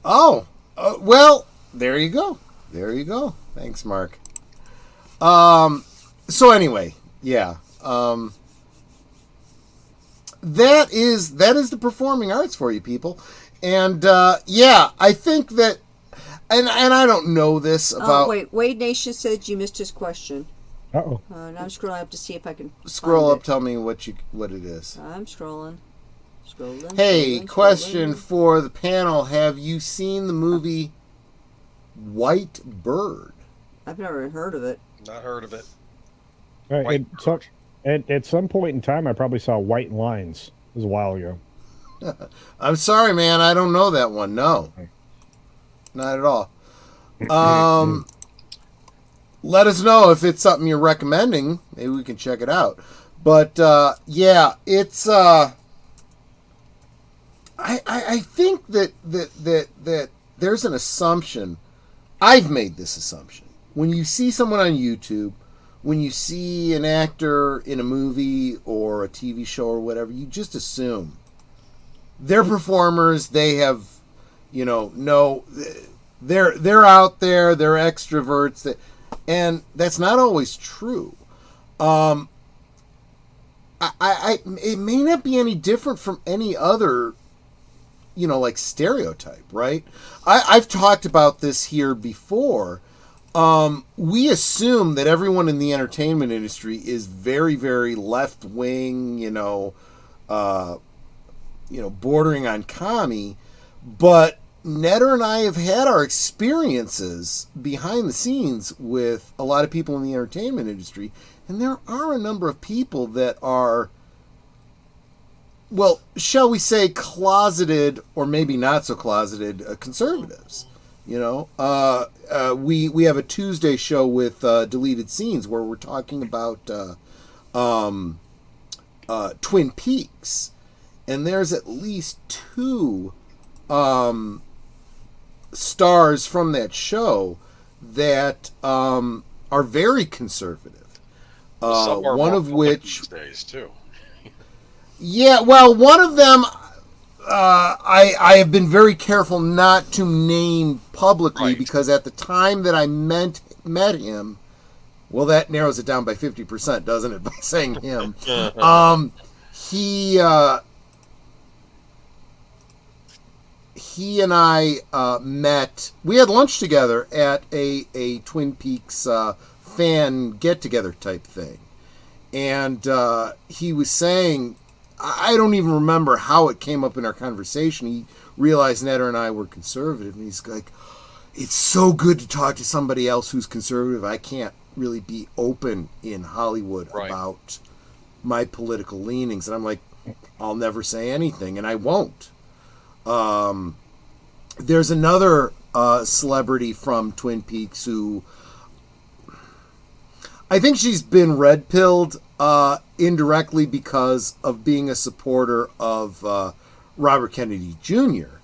Oh, well, there you go. Thanks, Mark. So anyway, yeah. That is the performing arts for you people. And I think that, and I don't know this about... Oh, wait, Wade Nation said you missed his question. Uh-oh. And I'm scrolling up to see if I can scroll up, tell me what it is. I'm scrolling. Hey, question for the panel. Have you seen the movie White Bird? I've never heard of it. Not heard of it. At some point in time, I probably saw White Lines. It was a while ago. I'm sorry, man. I don't know that one. No. Not at all. Let us know if it's something you're recommending. Maybe we can check it out. But, yeah, it's... I think that there's an assumption. I've made this assumption. When you see someone on YouTube, when you see an actor in a movie or a TV show or whatever, you just assume they're performers. They have, they're out there. They're extroverts, and that's not always true. It may not be any different from any other, like stereotype, right? I've talked about this here before. We assume that everyone in the entertainment industry is very, very left wing, bordering on commie, but Netter and I have had our experiences behind the scenes with a lot of people in the entertainment industry, and there are a number of people that are, well, shall we say, closeted, or maybe not so closeted, conservatives. We have a Tuesday show with Deleted Scenes where we're talking about Twin Peaks, and there's at least 2 stars from that show that are very conservative. One of which, these days too. Yeah, well, one of them I have been very careful not to name publicly, because at the time that I met him, well, that narrows it down by 50%, doesn't it? By saying him, he and I met. We had lunch together at a Twin Peaks fan get-together type thing, and he was saying, I don't even remember how it came up in our conversation. He realized Netter and I were conservative, and he's like, it's so good to talk to somebody else who's conservative. I can't really be open in Hollywood about my political leanings. And I'm like, I'll never say anything, and I won't. There's another celebrity from Twin Peaks who I think she's been red-pilled indirectly because of being a supporter of Robert Kennedy Jr.,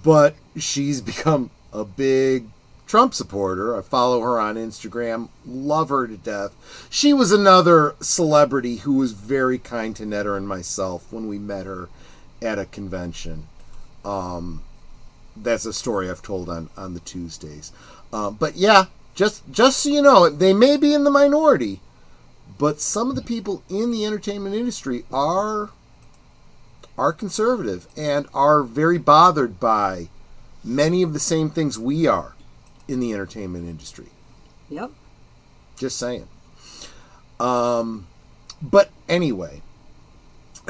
but she's become a big Trump supporter. I follow her on Instagram, love her to death. She was another celebrity who was very kind to Netter and myself when we met her at a convention. That's a story I've told on the Tuesdays. But yeah, just so you know, they may be in the minority, but some of the people in the entertainment industry are conservative and are very bothered by many of the same things we are in the entertainment industry. Yep. Just saying. But anyway,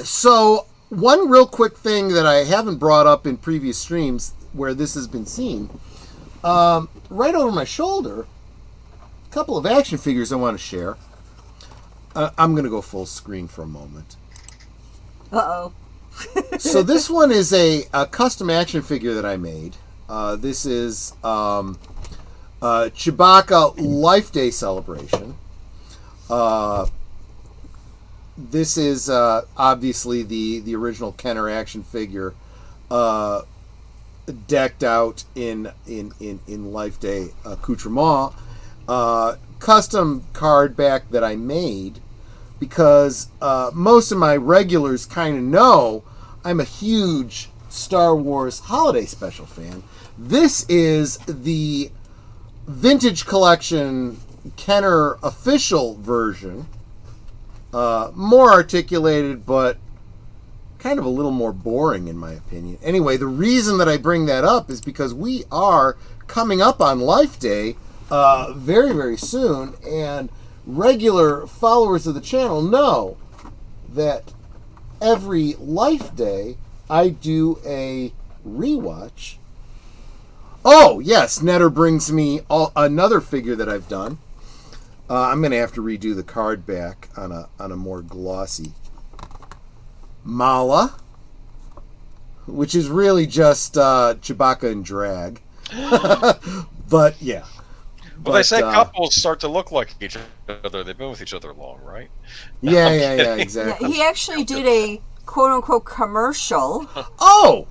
so one real quick thing that I haven't brought up in previous streams where this has been seen, right over my shoulder, a couple of action figures I want to share. I'm going to go full screen for a moment. Uh-oh. So this one is a custom action figure that I made. This is Chewbacca Life Day Celebration. This is obviously the original Kenner action figure, decked out in Life Day accoutrement. Custom card back that I made because most of my regulars kind of know I'm a huge Star Wars Holiday Special fan. This is the Vintage Collection Kenner official version. More articulated, but kind of a little more boring in my opinion. Anyway, the reason that I bring that up is because we are coming up on Life Day very, very soon, and regular followers of the channel know that every Life Day, I do a rewatch. Oh, yes, Netter brings me another figure that I've done. I'm going to have to redo the card back on a more glossy Mala, which is really just Chewbacca and drag. But, yeah. Well, they say couples start to look like each other. They've been with each other long, right? Yeah, exactly. Yeah, he actually did a quote-unquote commercial. Oh!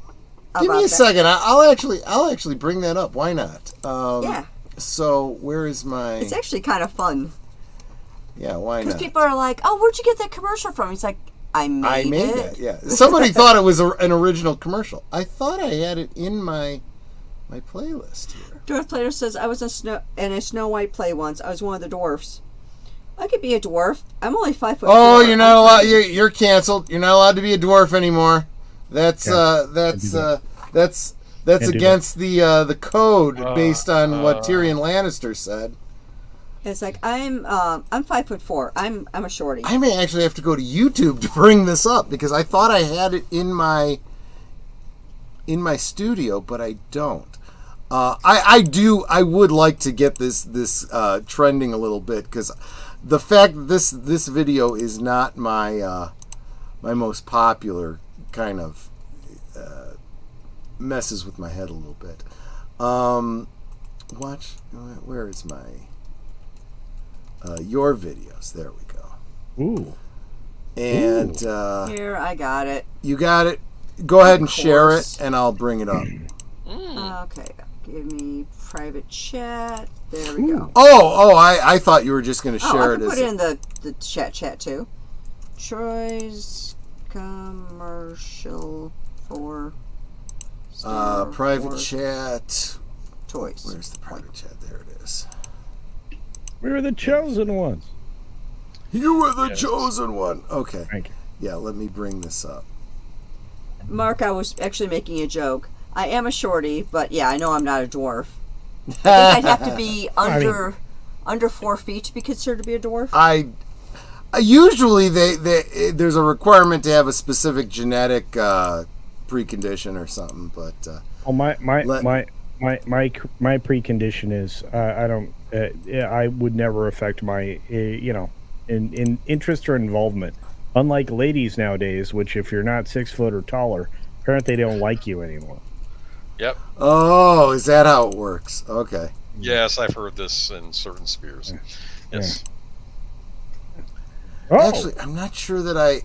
Give me a second. I'll actually bring that up. Why not? Yeah. So, where is my... It's actually kind of fun. Yeah, why not? Because people are like, oh, where'd you get that commercial from? He's like, I made it. Yeah. Somebody thought it was an original commercial. I thought I had it in my playlist here. Dwarf Player says, I was in a Snow White play once. I was one of the dwarfs. I could be a dwarf. I'm only 5 foot. Oh, you're not allowed. You're canceled. You're not allowed to be a dwarf anymore. That's against the code based on what Tyrion Lannister said. It's like I'm 5'4". I'm a shorty. I may actually have to go to YouTube to bring this up because I thought I had it in my studio, but I don't. I would like to get this trending a little bit because the fact that this video is not my my most popular kind of messes with my head a little bit. Watch, where is my your videos? There we go. Ooh. And here, I got it. You got it. Go ahead and share it, and I'll bring it up. Okay, give me private chat. There we go. Oh! I thought you were just going to share I can it. Put it in the chat too. Troy's commercial for Star private Wars chat. Toys. Where's the private chat? There it is. We were the chosen ones. You were the chosen one. Okay. Thank you. Yeah, let me bring this up. Mark, I was actually making a joke. I am a shorty, but yeah, I know I'm not a dwarf. I think I'd have to be under 4 feet to be considered to be a dwarf. Usually there's a requirement to have a specific genetic precondition or something, but my precondition is I don't I would never affect my in interest or involvement. Unlike ladies nowadays, which if you're not 6 foot or taller, apparently they don't like you anymore. Yep. Oh, is that how it works? Okay. Yes, I've heard this in certain spheres. Yes. Oh. Actually, I'm not sure that I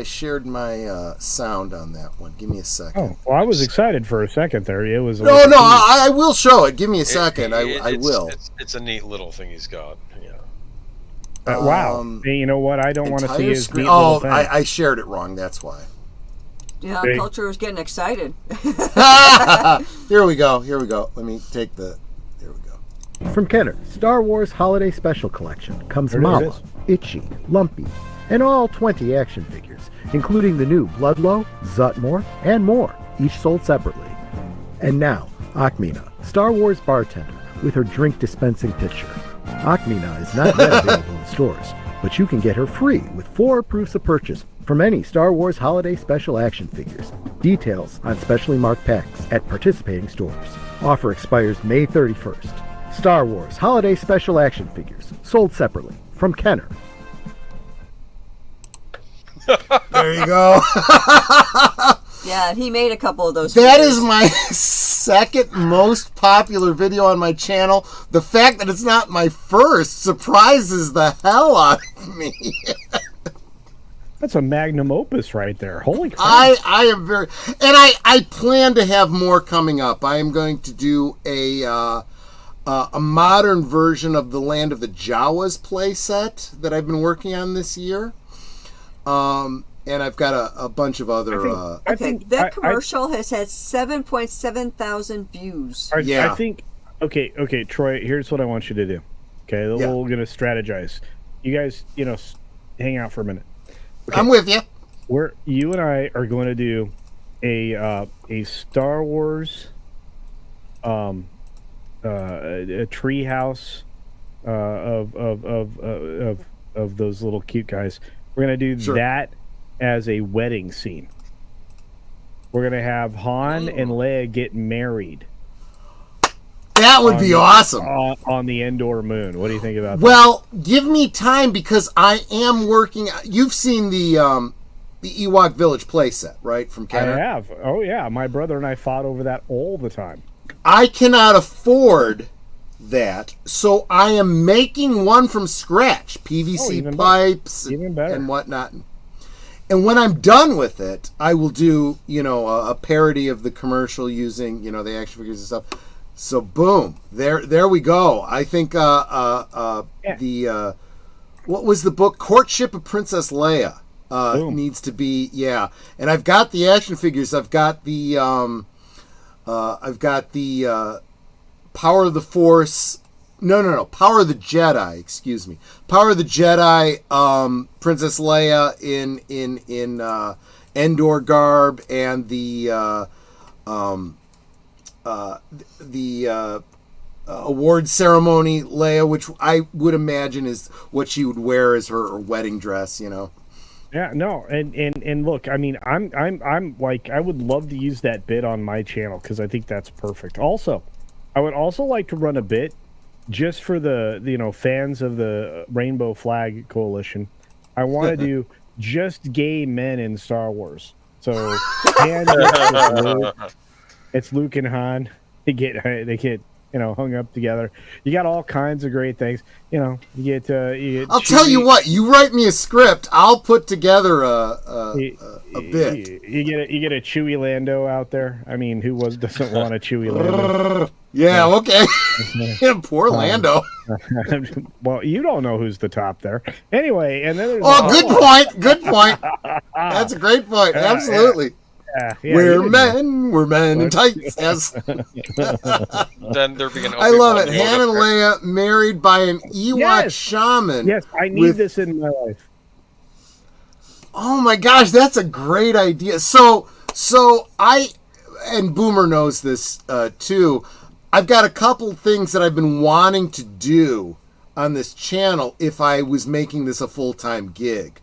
shared my sound on that one. Give me a second. Oh, well, I was excited for a second there. It was no. I will show it. Give me a second. I will. It's a neat little thing he's got. Yeah. Wow. Hey, you know what? I don't want to see his neat little thing. I shared it wrong. That's why. Yeah, culture was getting excited. Here we go. Let me take the... There we go. From Kenner, Star Wars Holiday Special Collection comes Mala, Itchy, Lumpy, and all 20 action figures, including the new Bloodlow, Zutmore, and more, each sold separately. And now, Akmina, Star Wars bartender, with her drink dispensing pitcher. Akmina is not yet available in stores, but you can get her free with 4 proofs of purchase from any Star Wars Holiday Special action figures. Details on specially marked packs at participating stores. Offer expires May 31st. Star Wars Holiday Special action figures, sold separately from Kenner. There you go. Yeah, he made a couple of those. That is my second most popular video on my channel. The fact that it's not my first surprises the hell out of me. That's a magnum opus right there. Holy crap. I am very... And I plan to have more coming up. I am going to do a modern version of the Land of the Jawas playset that I've been working on this year. And I've got a bunch of other... that commercial has had 7.7 thousand views. I think... Okay, Troy, here's what I want you to do. Okay, we're going to strategize. You guys, hang out for a minute. Okay. I'm with you. You and I are going to do a Star Wars a treehouse of those little cute guys. We're going to do that as a wedding scene. We're going to have Han and Leia get married. That would be awesome. On the Endor moon. What do you think about that? Well, give me time because I am working. You've seen the Ewok Village playset, right? From Canada? I have. Oh, yeah. My brother and I fought over that all the time. I cannot afford that, so I am making one from scratch. PVC pipes and whatnot. And when I'm done with it, I will do, a parody of the commercial using, the action figures and stuff. So boom, there we go. I think what was the book? Courtship of Princess Leia needs to be And I've got the action figures. I've got the Power of the Force. No. Power of the Jedi. Excuse me. Power of the Jedi. Princess Leia in Endor garb and the award ceremony Leia, which I would imagine is what she would wear as her wedding dress. Yeah, no, and look, I mean, I'm like, I would love to use that bit on my channel because I think that's perfect. Also, I would also like to run a bit just for the fans of the Rainbow Flag Coalition. I want to do just gay men in Star Wars. So, it's Luke and Han. They get hung up together. You got all kinds of great things. You get I'll tell you what. You write me a script. I'll put together a bit. You get a Chewie Lando out there. I mean, who doesn't want a Chewie Lando? Yeah. Okay. Poor Lando. Well, you don't know who's the top there. Anyway, and then there's Good point. That's a great point. Absolutely. Yeah, we're men in tights. Yes. Then there being. I love it. Han and Leia married by an Ewok shaman. Yes, I need this in my life. Oh my gosh, that's a great idea. So and Boomer knows this too. I've got a couple things that I've been wanting to do on this channel if I was making this a full-time gig.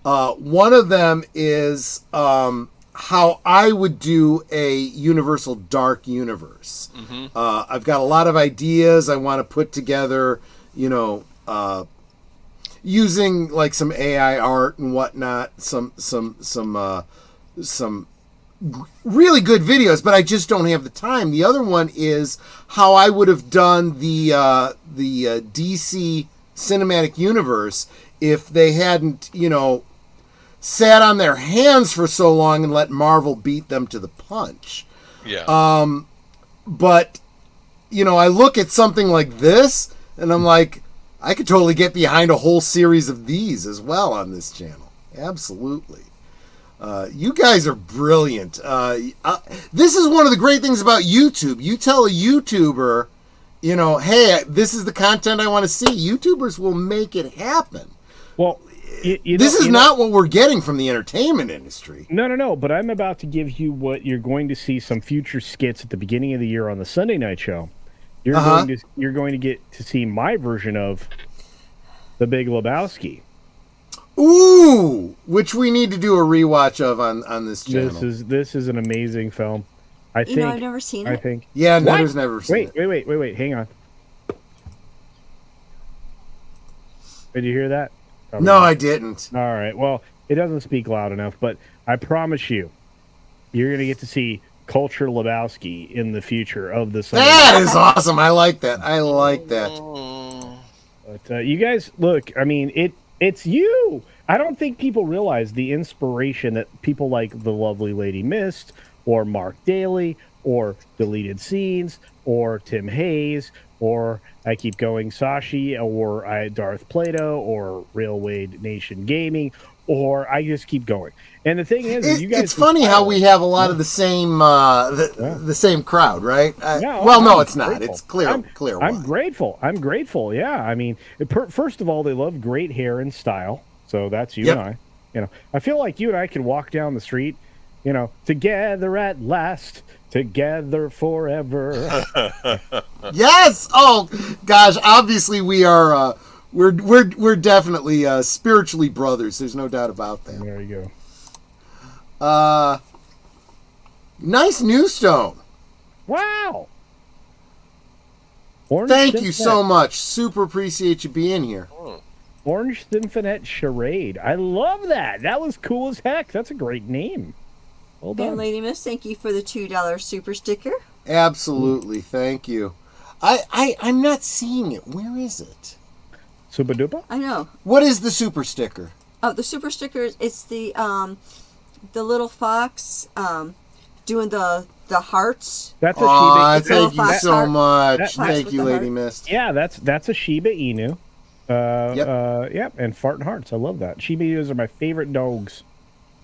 One of them is how I would do a Universal Dark Universe. Mm-hmm. I've got a lot of ideas I want to put together, using like some AI art and whatnot, some really good videos, but I just don't have the time. The other one is how I would have done the DC Cinematic Universe if they hadn't, sat on their hands for so long and let Marvel beat them to the punch. Yeah. But, I look at something like this, and I'm like, I could totally get behind a whole series of these as well on this channel. Absolutely. You guys are brilliant. This is one of the great things about YouTube. You tell a YouTuber, hey, this is the content I want to see. YouTubers will make it happen. Well, this is not what we're getting from the entertainment industry. No. But I'm about to give you what you're going to see some future skits at the beginning of the year on the Sunday night show. You're going to get to see my version of The Big Lebowski. Ooh, which we need to do a rewatch of on this channel. This is an amazing film. I think I've never seen it. I think. Yeah, Netter's never seen it. Wait, hang on. Did you hear that? Probably no, not. I didn't. All right. Well, it doesn't speak loud enough, but I promise you're going to get to see Culture Lebowski in the future of the Sunday. That is awesome. I like that. But you guys, look, I mean, it's you. I don't think people realize the inspiration that people like the lovely Lady Mist or Mark Daly or Deleted Scenes or Tim Hayes or I keep going Sashi or Darth Plato or Railway Nation Gaming or I just keep going. And the thing is, you guys. It's funny how we have a lot of the same the same crowd, right? No, it's not. Grateful. It's clear. I'm grateful. Yeah, I mean, first of all, they love great hair and style. So that's you and I. I feel like you and I could walk down the street, together at last, together forever. Yes. Oh gosh. Obviously, we are. We're definitely spiritually brothers. There's no doubt about that. There you go. Nice new stone. Wow. Thank you so much. Super appreciate you being here. Orange Symphonet Charade. I love that. That was cool as heck. That's a great name. Well done. And Lady Miss, thank you for the $2 super sticker. Absolutely. Thank you. I'm not seeing it. Where is it? Super duper? I know. What is the super sticker? Oh, the super sticker, it's the little fox doing the hearts. That's a Shiba. Thank you so much. Thank you, Lady Mist. Yeah, that's a Shiba Inu. Yep, and Fart Hearts. I love that. Shiba Inus are my favorite dogs.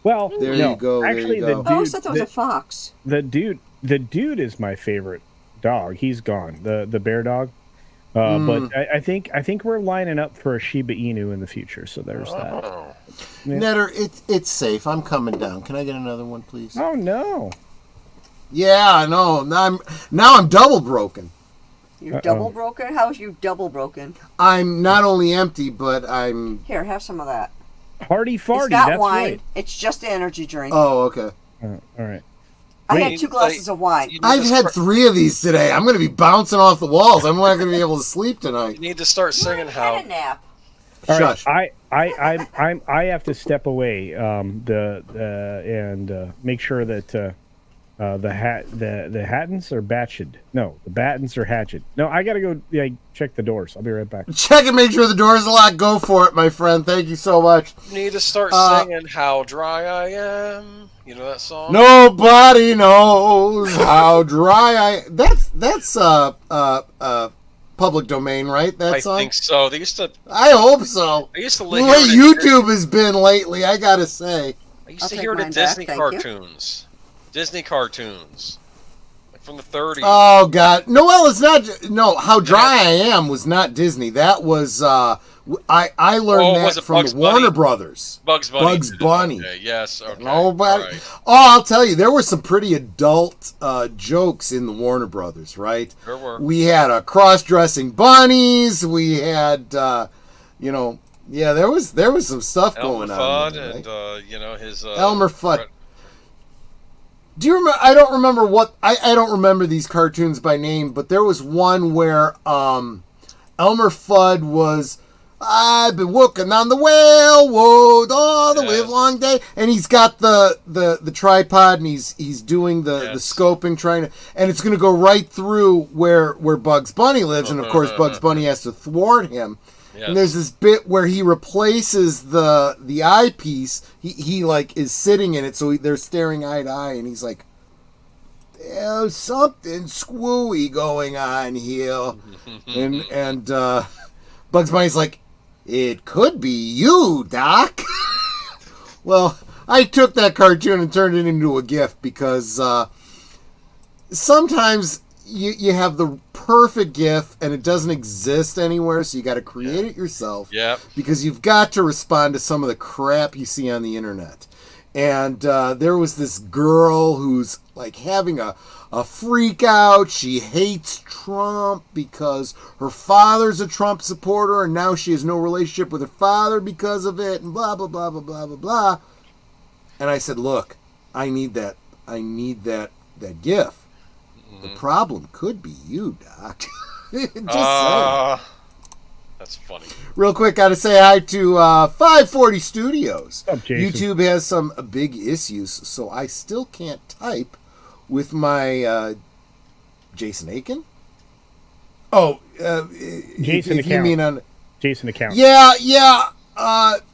Well, there you go. Actually, there you go. I always thought that was a fox. The dude is my favorite dog. He's gone. The bear dog. But I think we're lining up for a Shiba Inu in the future. So there's that. Yeah. Netter, it's safe. I'm coming down. Can I get another one, please? Oh no. Yeah, no. Now I'm double broken. You're double broken? How's you double broken? I'm not only empty, but I'm... Here, have some of that. Hardy farty, it's not that's wine. right. It's just an energy drink. Oh, okay. All right. I had 2 glasses of wine. I've had 3 of these today. I'm going to be bouncing off the walls. I'm not going to be able to sleep tonight. You need to start singing how... Had a nap. Shush. Right. I have to step away and make sure that the Hattons are batched. No, the Battens are hatched. No, I gotta go check the doors. I'll be right back. Check and make sure the door's locked. Go for it, my friend. Thank you so much. You need to start singing How Dry I Am. You know that song? Nobody knows how dry I... That's public domain, right? That song? I think so. They used to... I hope so. I used to the way YouTube has been lately, I gotta say. I used to hear it in Disney cartoons. Disney cartoons. Like from the 30s. Oh, God. No, well, it's not... No, How Dry I Am was not Disney. That was... I learned that from the Warner Brothers. Bugs Bunny. Bugs Bunny. Okay, yes, okay. Right. Oh, I'll tell you, there were some pretty adult jokes in the Warner Brothers, right? There were. We had cross-dressing bunnies. We had, there was some stuff going on. Elmer Fudd and his... Elmer Fudd. Do you remember? I don't remember what... I don't remember these cartoons by name, but there was one where Elmer Fudd was... I've been working on the railroad all the live long day, and he's got the tripod, and he's doing the scoping, and it's going to go right through where Bugs Bunny lives, and of course Bugs Bunny has to thwart him. Yes. And there's this bit where he replaces the eyepiece. He is sitting in it, so they're staring eye to eye, and he's like, "There's something screwy going on here," and Bugs Bunny's like, "It could be you, Doc." Well, I took that cartoon and turned it into a GIF because sometimes you have the perfect GIF and it doesn't exist anywhere, so you got to create it yourself. Yep. Because you've got to respond to some of the crap you see on the internet. And there was this girl who's having a freak out. She hates Trump because her father's a Trump supporter, and now she has no relationship with her father because of it, and blah, blah, blah, blah, blah, blah, blah. And I said, look, I need that GIF. The problem could be you, Doc. Just saying. That's funny. Real quick, got to say hi to 540 Studios. What's up, Jason? YouTube has some big issues, so I still can't type with my Jason Aiken. Oh, Jason if you mean on Jason account. Yeah.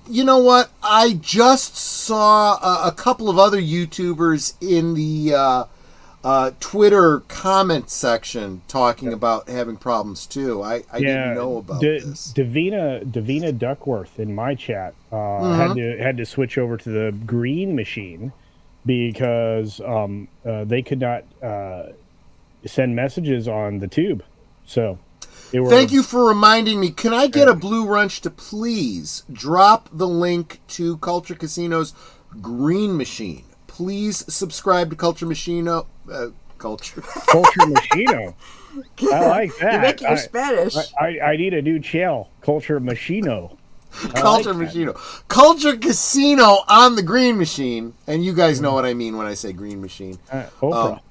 You know what? I just saw a couple of other YouTubers in the Twitter comment section talking about having problems too. I didn't know about this. Davina Duckworth in my chat had to switch over to the green machine because they could not send messages on the tube. So thank you for reminding me. Can I get a Blue Runch to please drop the link to Culture Casino's green machine? Please subscribe to Culture Machino. Culture Machino. I like that. You're making your Spanish. I need a new channel, Culture Machino. Culture Machino. Culture Casino on the Green Machine. And you guys know what I mean when I say Green Machine. Oprah.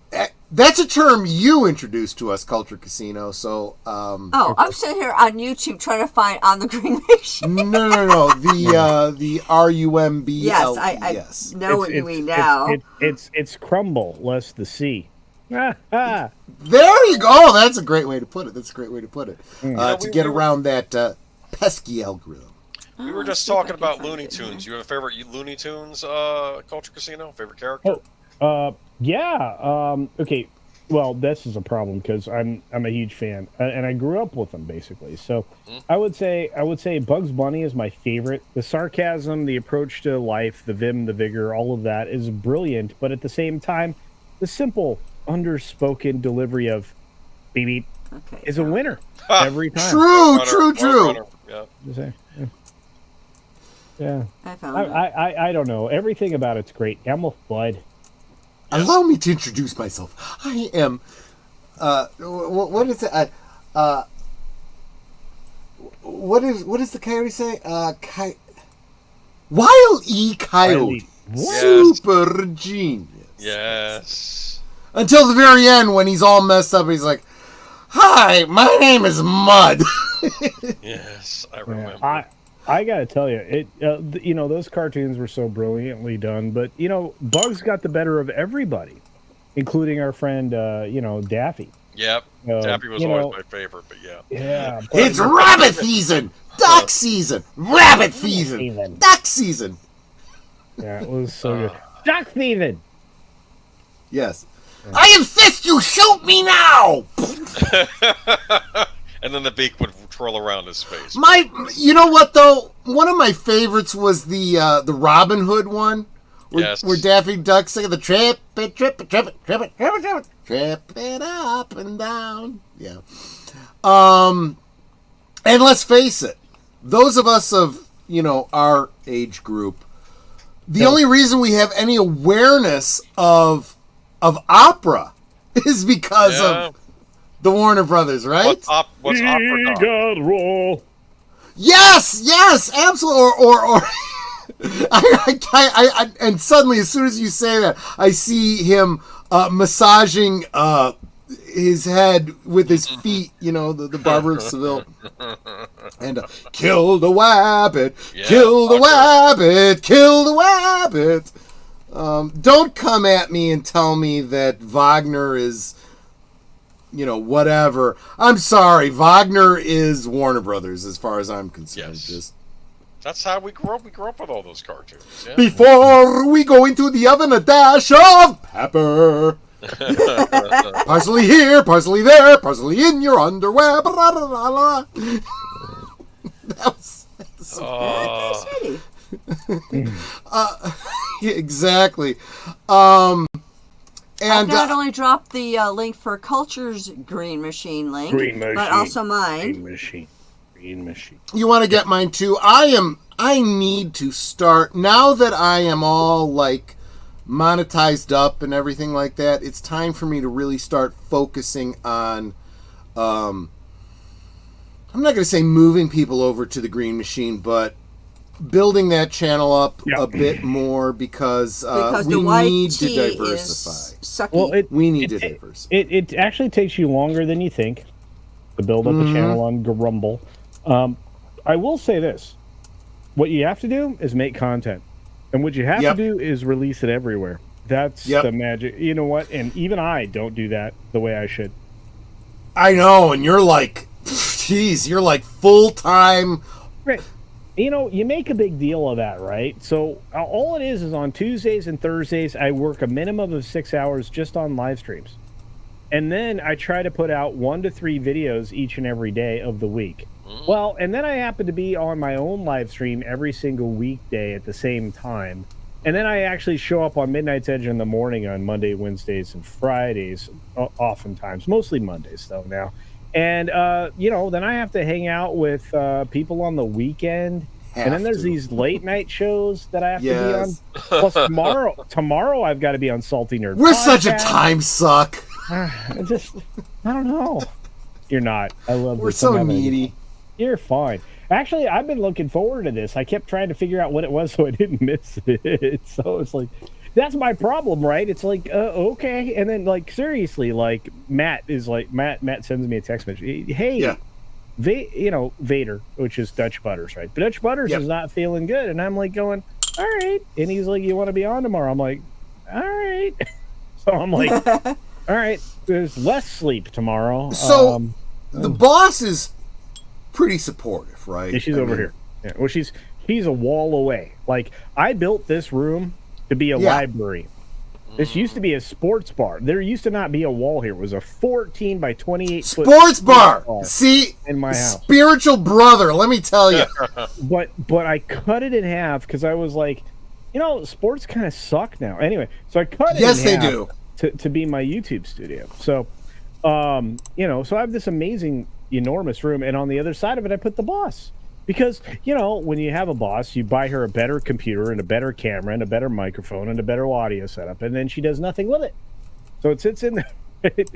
That's a term you introduced to us, Culture Casino. So, I'm sitting here on YouTube trying to find On the Green Machine. No. The RUMBLE. Yes, I know what you mean now. It's crumble less the C. There you go. That's a great way to put it. To get around that pesky algorithm. We were just talking about Looney Tunes. You have a favorite Looney Tunes Culture Casino? Favorite character? Yeah. Okay. Well, this is a problem because I'm a huge fan, and I grew up with them basically. So I would say Bugs Bunny is my favorite. The sarcasm, the approach to life, the vim, the vigor, all of that is brilliant. But at the same time, the simple, underspoken delivery of "beep beep" is a winner every time. True. Yeah. I found it. I don't know. Everything about it's great. Elmo Fudd. Allow me to introduce myself. I am. What is it? What does the coyote say? Wile E. Coyote. Super genius. Yes. Until the very end when he's all messed up, he's like, "Hi, my name is Mud." Yes, I remember. I gotta tell you, those cartoons were so brilliantly done. But Bugs got the better of everybody, including our friend, Daffy. Yep, Daffy was always my favorite. But yeah, it's rabbit season, duck season, rabbit season, duck season. Yeah, it was so good. Duck season. Yes. Yeah. I insist you shoot me now. And then the beak would twirl around his face. You know what though? One of my favorites was the Robin Hood one, where Daffy Duck sang the trip it up and down. Yeah. And let's face it, those of us of our age group, the only reason we have any awareness of opera is because of the Warner Brothers, right? What's opera? God roll. Yes, absolutely. Or I and suddenly, as soon as you say that, I see him massaging his head with his feet. The Barber of Seville, and kill the wabbit, kill the wabbit, kill the wabbit. Don't come at me and tell me that Wagner is. Whatever. I'm sorry. Wagner is Warner Brothers, as far as I'm concerned. Yes. That's how we grew up. We grew up with all those cartoons. Yeah. Before we go into the oven, a dash of pepper. Parsley here, parsley there, parsley in your underwear. That was exactly. And not only dropped the link for Culture's Green Machine link, but also mine. Green Machine. You want to get mine too? I need to start now that I am all like monetized up and everything like that. It's time for me to really start focusing on. I'm not going to say moving people over to the Green Machine, but building that channel up a bit more because we need to diversify. We need to diversify. It actually takes you longer than you think to build up a channel on Grumble. I will say this. What you have to do is make content. And what you have to do is release it everywhere. That's the magic. You know what? And even I don't do that the way I should. I know, and you're like, you're like full-time. Right. You make a big deal of that, right? So all it is on Tuesdays and Thursdays, I work a minimum of 6 hours just on live streams. And then I try to put out 1 to 3 videos each and every day of the week. Well, and then I happen to be on my own live stream every single weekday at the same time. And then I actually show up on Midnight's Edge in the morning on Monday, Wednesdays, and Fridays, oftentimes. Mostly Mondays, though, now. And, then I have to hang out with people on the weekend. And then there's these late night shows that I have to be on. Plus, tomorrow I've got to be on Salty Nerd. We're such a time suck. I don't know. You're not. I love We're so needy. You're fine. Actually, I've been looking forward to this. I kept trying to figure out what it was so I didn't miss it. So it's like, that's my problem, right? It's like, okay. And then, like, seriously, like, Matt sends me a text message. Hey, Vader, which is Dutch Butters, right? But Dutch Butters is not feeling good. And I'm like going, all right. And he's like, you want to be on tomorrow? I'm like, all right. So I'm like, all right, there's less sleep tomorrow. So the boss is pretty supportive, right? Yeah, she's over here. Yeah. Well, she's a wall away. Like, I built this room to be a library. This used to be a sports bar. There used to not be a wall here. It was a 14 by 28 foot sports bar. See, in my house. Spiritual brother, let me tell you. But I cut it in half because I was like, sports kind of suck now. Anyway, so I cut it in half. Yes, they do. To be my YouTube studio. So, so I have this amazing, enormous room, and on the other side of it, I put the boss. Because, when you have a boss, you buy her a better computer and a better camera and a better microphone and a better audio setup, and then she does nothing with it. So it sits in there.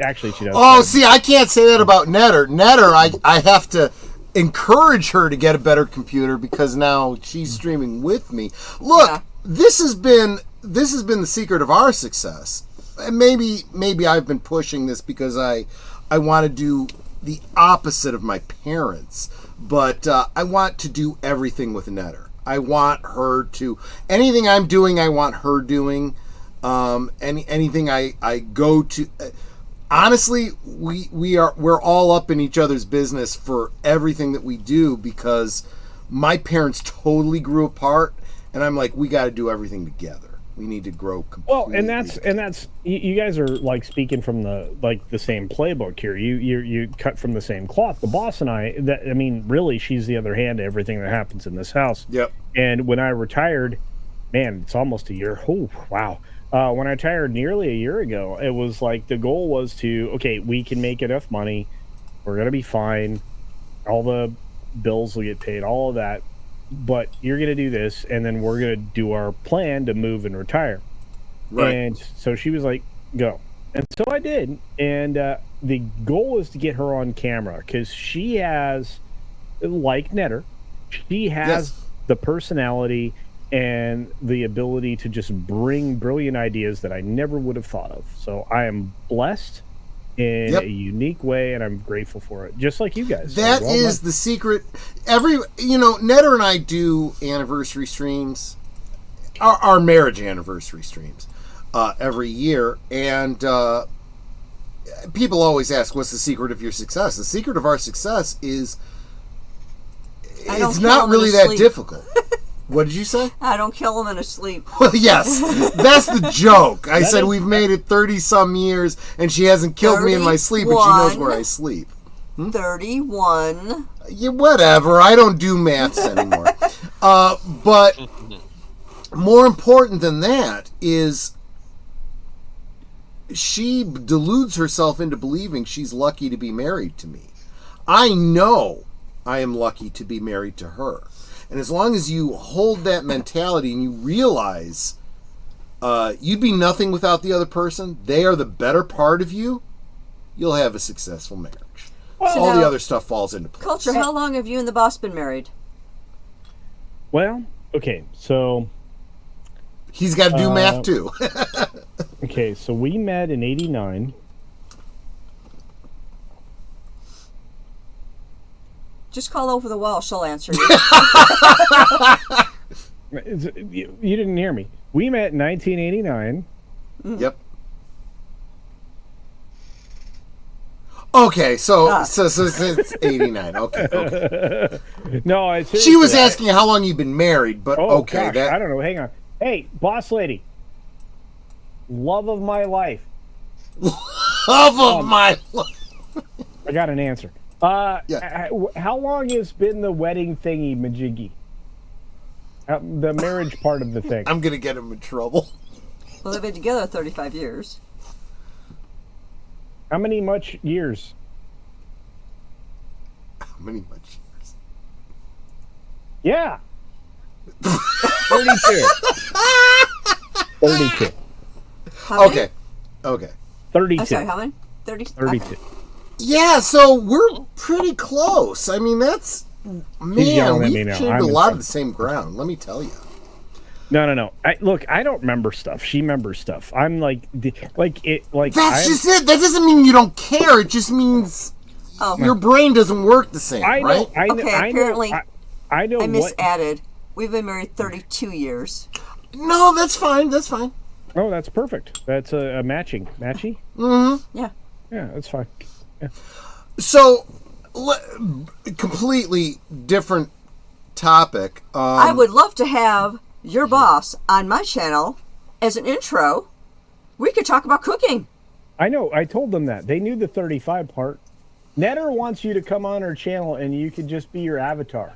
Actually, she does. Oh, see, I can't say that about Netter. Netter, I have to encourage her to get a better computer because now she's streaming with me. Look, this has been the secret of our success. And maybe I've been pushing this because I want to do the opposite of my parents. But I want to do everything with Netter. I want her to... Anything I'm doing, I want her doing. Anything I go to... honestly, we're all up in each other's business for everything that we do because my parents totally grew apart. And I'm like, we got to do everything together. We need to grow completely. Well, and that's you guys are like speaking from the same playbook here. You cut from the same cloth. The boss and I really, she's the other hand to everything that happens in this house. Yep. And when I retired, man, it's almost a year. Oh, wow. When I retired nearly a year ago, it was like the goal was we can make enough money. We're gonna be fine. All the bills will get paid. All of that. But you're going to do this, and then we're going to do our plan to move and retire. Right. And so she was like, go. And so I did. And the goal is to get her on camera because she has, like Netter, she has the personality and the ability to just bring brilliant ideas that I never would have thought of. So I am blessed in a unique way, and I'm grateful for it, just like you guys. That is the secret. Netter and I do anniversary streams, our marriage anniversary streams, every year, and people always ask, what's the secret of your success? The secret of our success is it's not really that difficult. What did you say? I don't kill them in a sleep. Well, yes. That's the joke. I said we've made it 30-some years, and she hasn't killed me in my sleep, but she knows where I sleep. 31. Yeah, whatever. I don't do maths anymore. But more important than that is she deludes herself into believing she's lucky to be married to me. I know I am lucky to be married to her. And as long as you hold that mentality and you realize you'd be nothing without the other person, they are the better part of you, you'll have a successful marriage. Well, all the other stuff falls into place. Culture, how long have you and the boss been married? Well, okay, so... He's got to do math, too. Okay, so we met in 89. Just call over the wall. She'll answer you. You didn't hear me. We met in 1989. Yep. Okay, so since 89. Okay. No, she was asking how long you've been married, but okay. Gosh, I don't know. Hang on. Hey, boss lady. Love of my life. Love of my life. I got an answer. How long has been the wedding thingy majiggy? The marriage part of the thing. I'm gonna get him in trouble. Well, they've been together 35 years. How many much years? How many much years? Yeah. 32. 32. Okay. 32. I'm sorry, how many? 32. Yeah, so we're pretty close. I mean, that's Man, we've shared a lot of the same ground, let me tell you. No. I don't remember stuff. She remembers stuff. I'm like it. That's just it. That doesn't mean you don't care. It just means your brain doesn't work the same, right? Apparently, I know. I misadded. We've been married 32 years. No, that's fine. That's fine. Oh, that's perfect. That's a matchy. Mm-hmm. Yeah. Yeah, that's fine. Yeah. So, completely different topic. I would love to have your boss on my channel as an intro. We could talk about cooking. I know. I told them that. They knew the 35 part. Netter wants you to come on her channel and you could just be your avatar.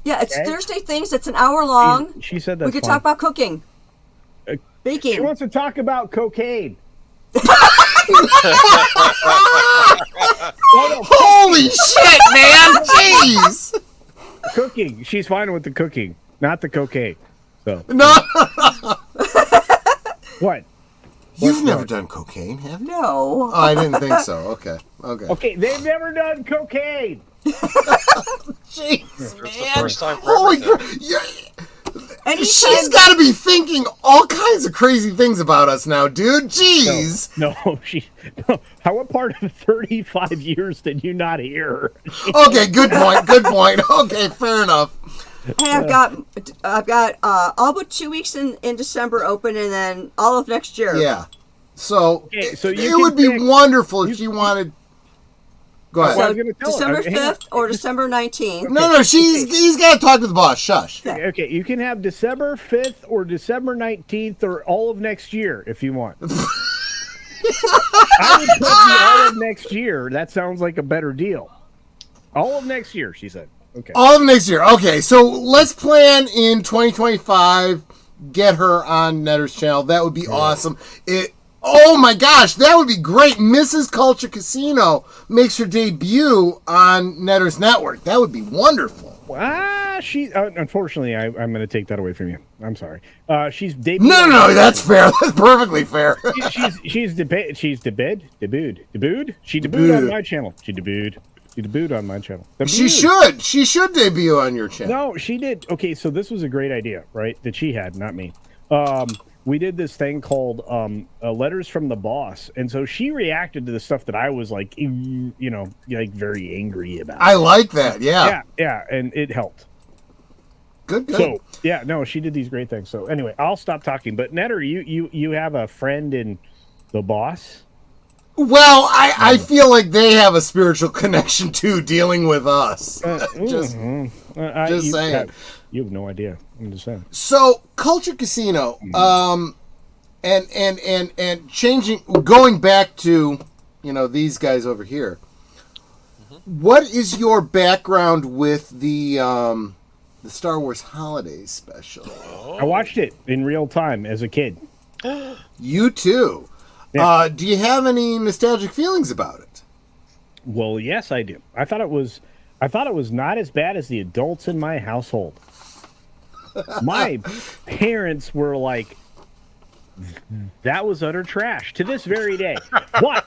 Yeah, it's Thursday Things. It's an hour long. She said that. We could talk about cooking. Baking. She wants to talk about cocaine. Holy shit, man! Jeez! Cooking. She's fine with the cooking, not the cocaine. So. No. What? You've never done cocaine, have you? No. Oh, I didn't think so. Okay. Okay, they've never done cocaine. Jeez, It's man. the first time for Holy everything. crap. She's got to be thinking all kinds of crazy things about us now, dude. Jeez. No. What part of 35 years did you not hear? Okay, good point. Okay, fair enough. Hey, I've got all but 2 weeks in December open, and then all of next year. Yeah. So, Okay, it would be wonderful if she wanted. Go ahead. So December 5th or December 19th. No, he's got to talk to the boss. Shush. Okay, you can have December 5th or December 19th or all of next year if you want. I would put the all of next year. That sounds like a better deal. All of next year, she said. Okay. All of next year. Okay, so let's plan in 2025. Get her on Netter's channel. That would be awesome. Oh my gosh, that would be great. Mrs. Culture Casino makes her debut on Netter's network. That would be wonderful. Unfortunately, I'm going to take that away from you. I'm sorry. She's debuted. No, that's fair. That's perfectly fair. She's debuted. She debuted on my channel. She debuted on my channel. She should debut on your channel. No, she did. Okay, so this was a great idea, right? That she had, not me. We did this thing called Letters from the Boss, and so she reacted to the stuff that I was like, very angry about. I like that, yeah, and it helped. Good. So she did these great things. So anyway, I'll stop talking. But Netter, you have a friend in the Boss. Well, I feel like they have a spiritual connection too, dealing with us. Just saying. You have no idea. I'm just saying. So, Culture Casino, and changing, going back to, these guys over here. What is your background with the Star Wars Holiday Special? I watched it in real time as a kid. You too. Yeah. Do you have any nostalgic feelings about it? Well, yes, I do. I thought it was not as bad as the adults in my household. My parents were like, that was utter trash to this very day. But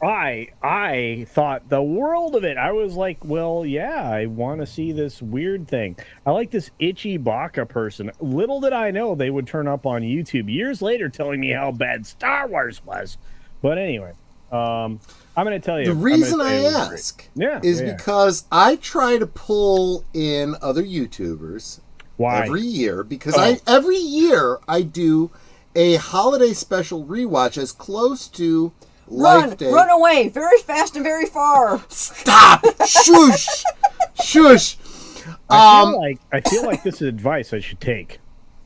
I thought the world of it. I was like, well, yeah, I want to see this weird thing. I like this itchy baka person. Little did I know they would turn up on YouTube years later telling me how bad Star Wars was. But anyway, I'm going to tell you. The reason I ask is because I try to pull in other YouTubers every year because every year I do a holiday special rewatch as close to Life Day. Run away very fast and very far. Stop! Shush! Shush! I feel like this is advice I should take.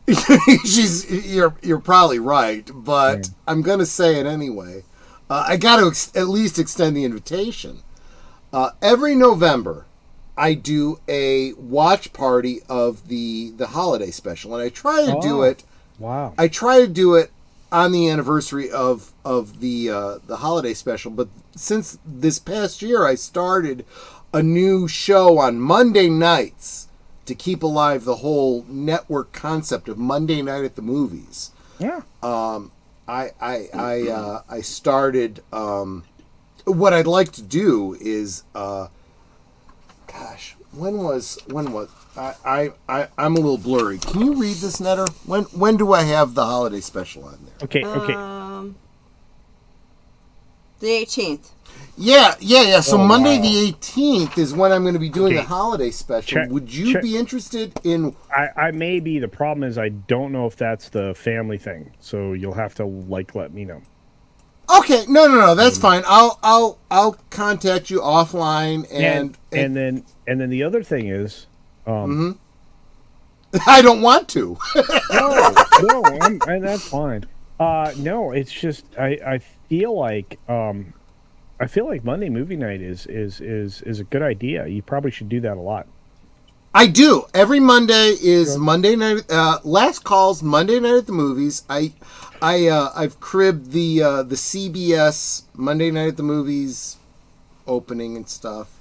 You're probably right, but I'm gonna say it anyway. I got to at least extend the invitation. Every November, I do a watch party of the holiday special, and I try to do it. Wow! I try to do it on the anniversary of the holiday special, but since this past year, I started a new show on Monday nights to keep alive the whole network concept of Monday Night at the Movies. Yeah. I started. What I'd like to do is, when was I'm a little blurry. Can you read this, Netter? When do I have the holiday special on there? Okay. The 18th. Yeah. So Monday the 18th is when I'm going to be doing the holiday special. Would you be interested in? I may be. The problem is I don't know if that's the family thing. So you'll have to let me know. Okay, no, that's fine. I'll contact you offline and then the other thing is, I don't want to. no, that's fine. No, it's just I feel like Monday movie night is a good idea. You probably should do that a lot. I do. Every Monday is Monday night. Last call's Monday night at the movies. I've cribbed the CBS Monday night at the movies opening and stuff.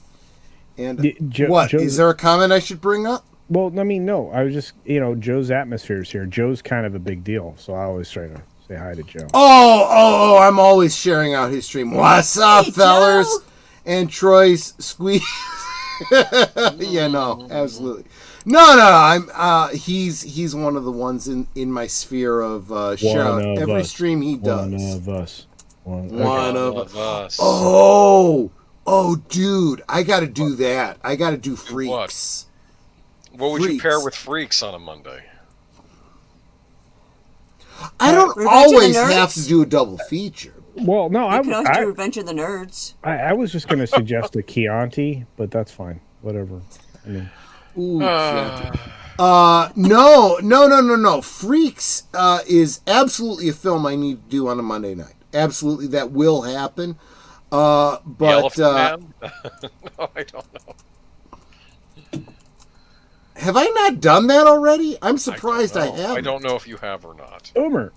And is there a comment I should bring up? Well, I mean, no. I was just Joe's atmosphere is here. Joe's kind of a big deal, so I always try to say hi to Joe. Oh! I'm always sharing out his stream. What's up, fellers? Joe? And Troy's squeeze. Yeah, no, absolutely. No. I'm he's one of the ones in my sphere of shout out every stream he does. One of us. One of us. Oh, dude, I got to do that. I got to do Freaks. What would you pair with Freaks on a Monday? I don't always have to do a double feature. Well, no, I can always do Revenge of the Nerds. I was just going to suggest a Chianti, but that's fine. Whatever. I mean, no. Freaks is absolutely a film I need to do on a Monday night. Absolutely, that will happen. But the Elephant Man? No, I don't know. Have I not done that already? I'm surprised I have. I don't know if you have or not. Boomer.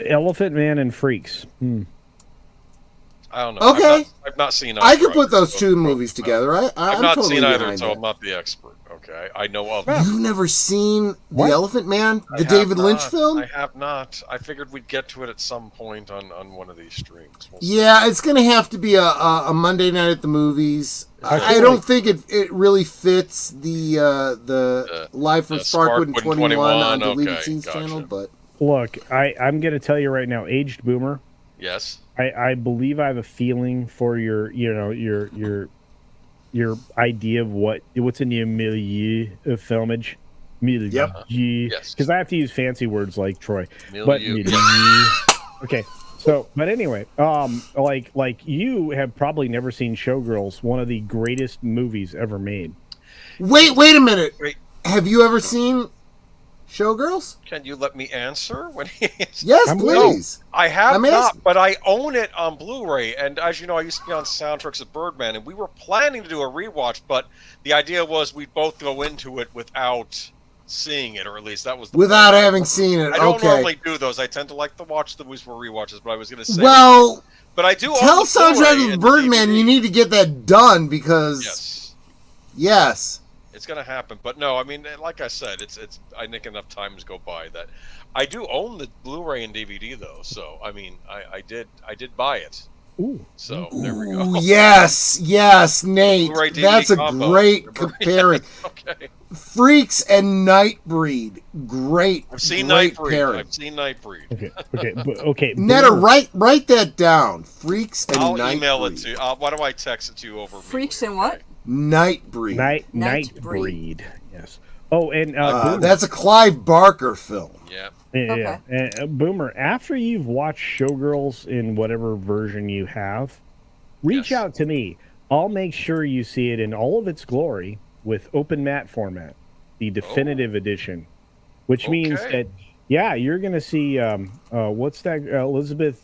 Elephant Man and Freaks. I don't know. Okay. I've not seen either. I could put those two movies together. I've not seen either, so I'm not the expert. Okay. I know of them. You've never seen The Elephant Man? The David Lynch film? I have not. I figured we'd get to it at some point on one of these streams. Yeah, it's going to have to be a Monday night at the movies. I don't think it really fits the Live from Sparkwood and 21 on Deleted Scenes channel, but look, I'm going to tell you right now, Aged Boomer. Yes. I believe I have a feeling for your idea of what's in your milieu of filmage. Milieu. Yep. Yes. Because I have to use fancy words like Troy. Milieu. Okay. So, but anyway, like you have probably never seen Showgirls, one of the greatest movies ever made. Wait a minute. Have you ever seen Showgirls? Can you let me answer? Yes, please. No, I have not, but I own it on Blu-ray. And as you know, I used to be on Soundtracks at Birdman, and we were planning to do a rewatch, but the idea was we'd both go into it without seeing it, or at least that was the without plan. having seen it. I don't normally do those. I tend to like to watch the movies for rewatches, but I was going to say. Well, but I do tell Soundtracks at Birdman you need to get that done because. Yes. It's going to happen, but no. I mean, like I said, I think enough times go by that I do own the Blu-ray and DVD though. So I mean, I did buy it. Ooh. So there we go. Yes, Nate. That's a great comparison. Okay. Freaks and Nightbreed, great. I've seen Nightbreed. Okay. Netta, write that down. Freaks and Nightbreed. I'll email it to you. Why don't I text it to you over? Freaks and what? Nightbreed. Nightbreed. Yes. Oh, and that's a Clive Barker film. Yeah. Yeah. And Boomer, after you've watched Showgirls in whatever version you have, reach out to me. I'll make sure you see it in all of its glory with open matte format, the definitive edition, which means that you're going to see what's that Elizabeth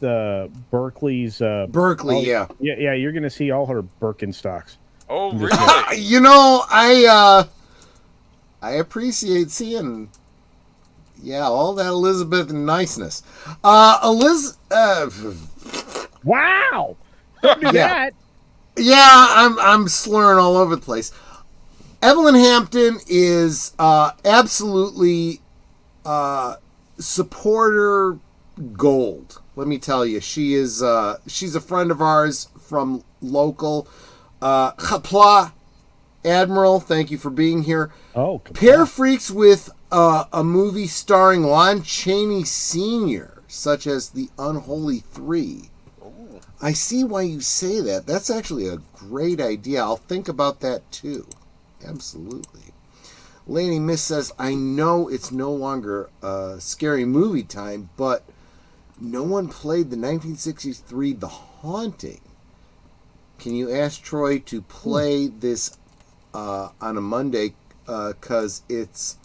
Berkley's Berkley, yeah, you're going to see all her Birkenstocks. Oh, really? You know, I appreciate seeing all that Elizabeth niceness. Wow. Don't do that. Yeah, I'm slurring all over the place. Evelyn Hampton is absolutely supporter gold. Let me tell you, she's a friend of ours from local. Admiral, thank you for being here. Oh, Pair Freaks with a movie starring Lon Chaney Sr., such as The Unholy Three. Ooh. I see why you say that. That's actually a great idea. I'll think about that too. Absolutely. Lady Miss says, I know it's no longer scary movie time, but no one played the 1963 The Haunting. Can you ask Troy to play this on a Monday because it's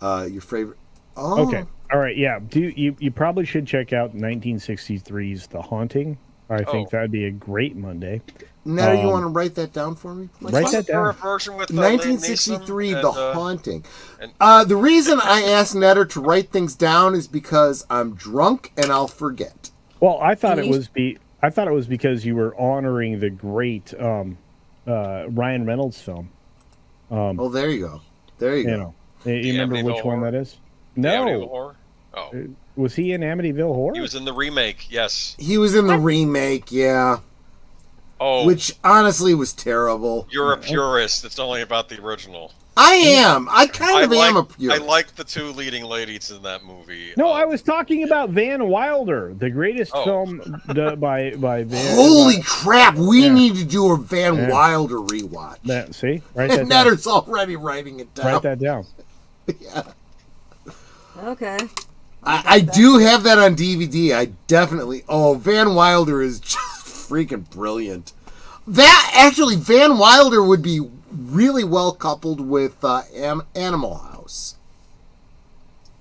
your favorite? Oh. Okay. All right. Yeah. You probably should check out 1963's The Haunting. I think that'd be a great Monday. Now, you want to write that down for me? Please? Write that down. Version with 1963, The Haunting. The reason I asked Netter to write things down is because I'm drunk and I'll forget. Well, I thought it was because you were honoring the great Ryan Reynolds film. Oh, there you go. There you go. You remember which one that is? No. Oh. Was he in Amityville Horror? He was in the remake, yes. He was in the remake, yeah. Oh. Which honestly was terrible. You're a purist. It's only about the original. I am. I kind of am a purist. I like the two leading ladies in that movie. No, I was talking about Van Wilder, the greatest film by Van. Holy crap! We need to do a Van Wilder rewatch. See? Write that down. Netter's already writing it down. Write that down. Yeah. Okay. I do have that on DVD. I definitely. Oh, Van Wilder is just freaking brilliant. That actually, Van Wilder would be really well coupled with Animal House.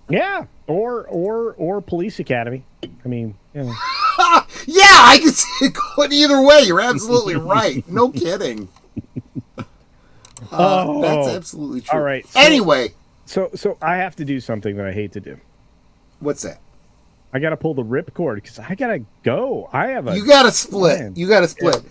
Yeah, or Police Academy. I mean, yeah, I could see it going either way. You're absolutely right. No kidding. That's absolutely true. All right. Anyway, so I have to do something that I hate to do. What's that? I got to pull the ripcord because I got to go. You got to split. Plan. You got to split.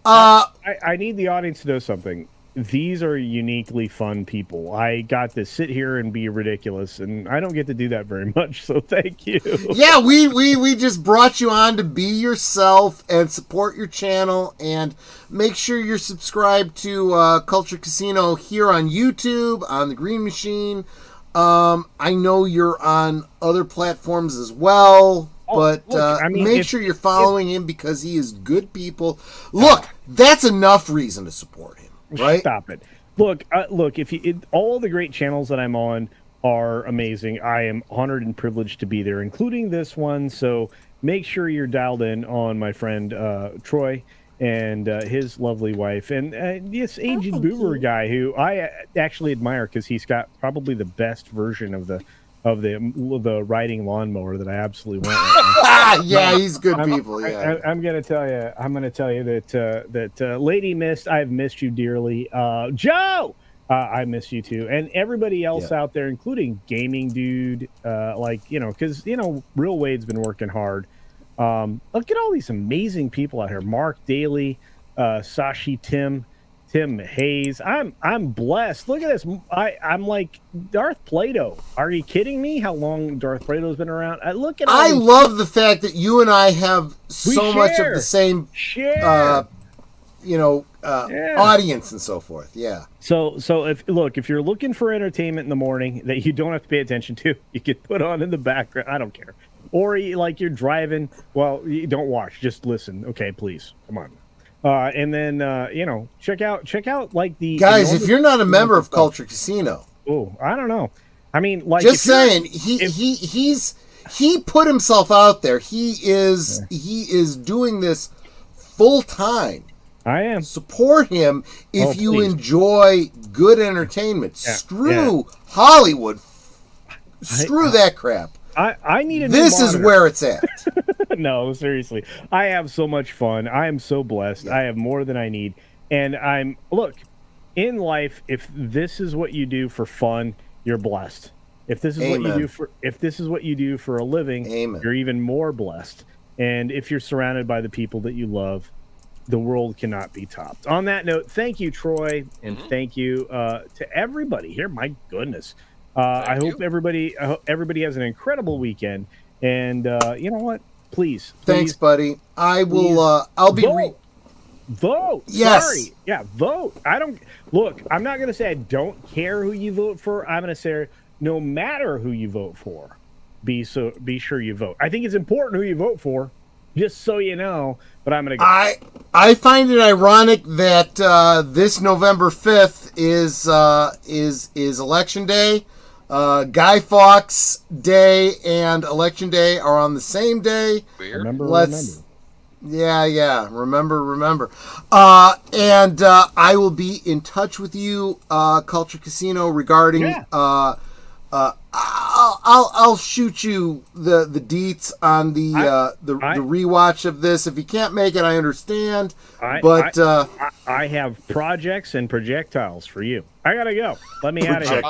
Yeah. I need the audience to know something. These are uniquely fun people. I got to sit here and be ridiculous, and I don't get to do that very much, so thank you. Yeah, we just brought you on to be yourself and support your channel, and make sure you're subscribed to Culture Casino here on YouTube, on the Green Machine. I know you're on other platforms as well. But make sure you're following him because he is good people. Look, that's enough reason to support him, right? Stop it. Look, all the great channels that I'm on are amazing. I am honored and privileged to be there, including this one. So make sure you're dialed in on my friend Troy and his lovely wife, and this aged boomer guy who I actually admire because he's got probably the best version of the riding lawnmower that I absolutely want right now. Yeah, he's good people. Yeah, I'm gonna tell you that Lady Mist, I've missed you dearly. Joe, I miss you too, and everybody else out there, including Gaming Dude. Because Real Wade's been working hard. Look at all these amazing people out here. Mark Daly, Sashi Tim Hayes. I'm blessed. Look at this. I'm like Darth Plato. Are you kidding me? How long Darth Plato's been around? Look at. I love the fact that you and I have so much of the same, audience and so forth. Yeah. So if you're looking for entertainment in the morning that you don't have to pay attention to, you can put on in the background. I don't care. Or you're driving. Well, you don't watch. Just listen. Okay, please. Come on. And then check out like the guys. If you're not a member of Culture Casino, I don't know. I mean, like, just saying, he put himself out there. He is doing this full time. I am. Support him if you enjoy good entertainment. Screw Hollywood. Screw that crap. I need a new This monitor. Is where it's at. No, seriously. I have so much fun. I am so blessed. I have more than I need. And look, in life, if this is what you do for fun, you're blessed. If this is what you do for a living, you're even more blessed. And if you're surrounded by the people that you love, the world cannot be topped. On that note, thank you, Troy, and thank you to everybody here. My goodness. I hope everybody has an incredible weekend. And you know what? Please. Thanks, buddy. I will. I'll be. Vote. Yes. Sorry. Yeah, vote. I'm not going to say I don't care who you vote for. I'm going to say no matter who you vote for, be sure you vote. I think it's important who you vote for, just so you know, but I'm going to go. I find it ironic that this November 5th is election day. Guy Fawkes Day and Election Day are on the same day. Weird. Remember. Yeah. Remember. And I will be in touch with you, Culture Casino, regarding. Yeah. I'll shoot you the deets on the rewatch of this. If you can't make it, I understand. I have projects and projectiles for you. I gotta go. Let me out of here.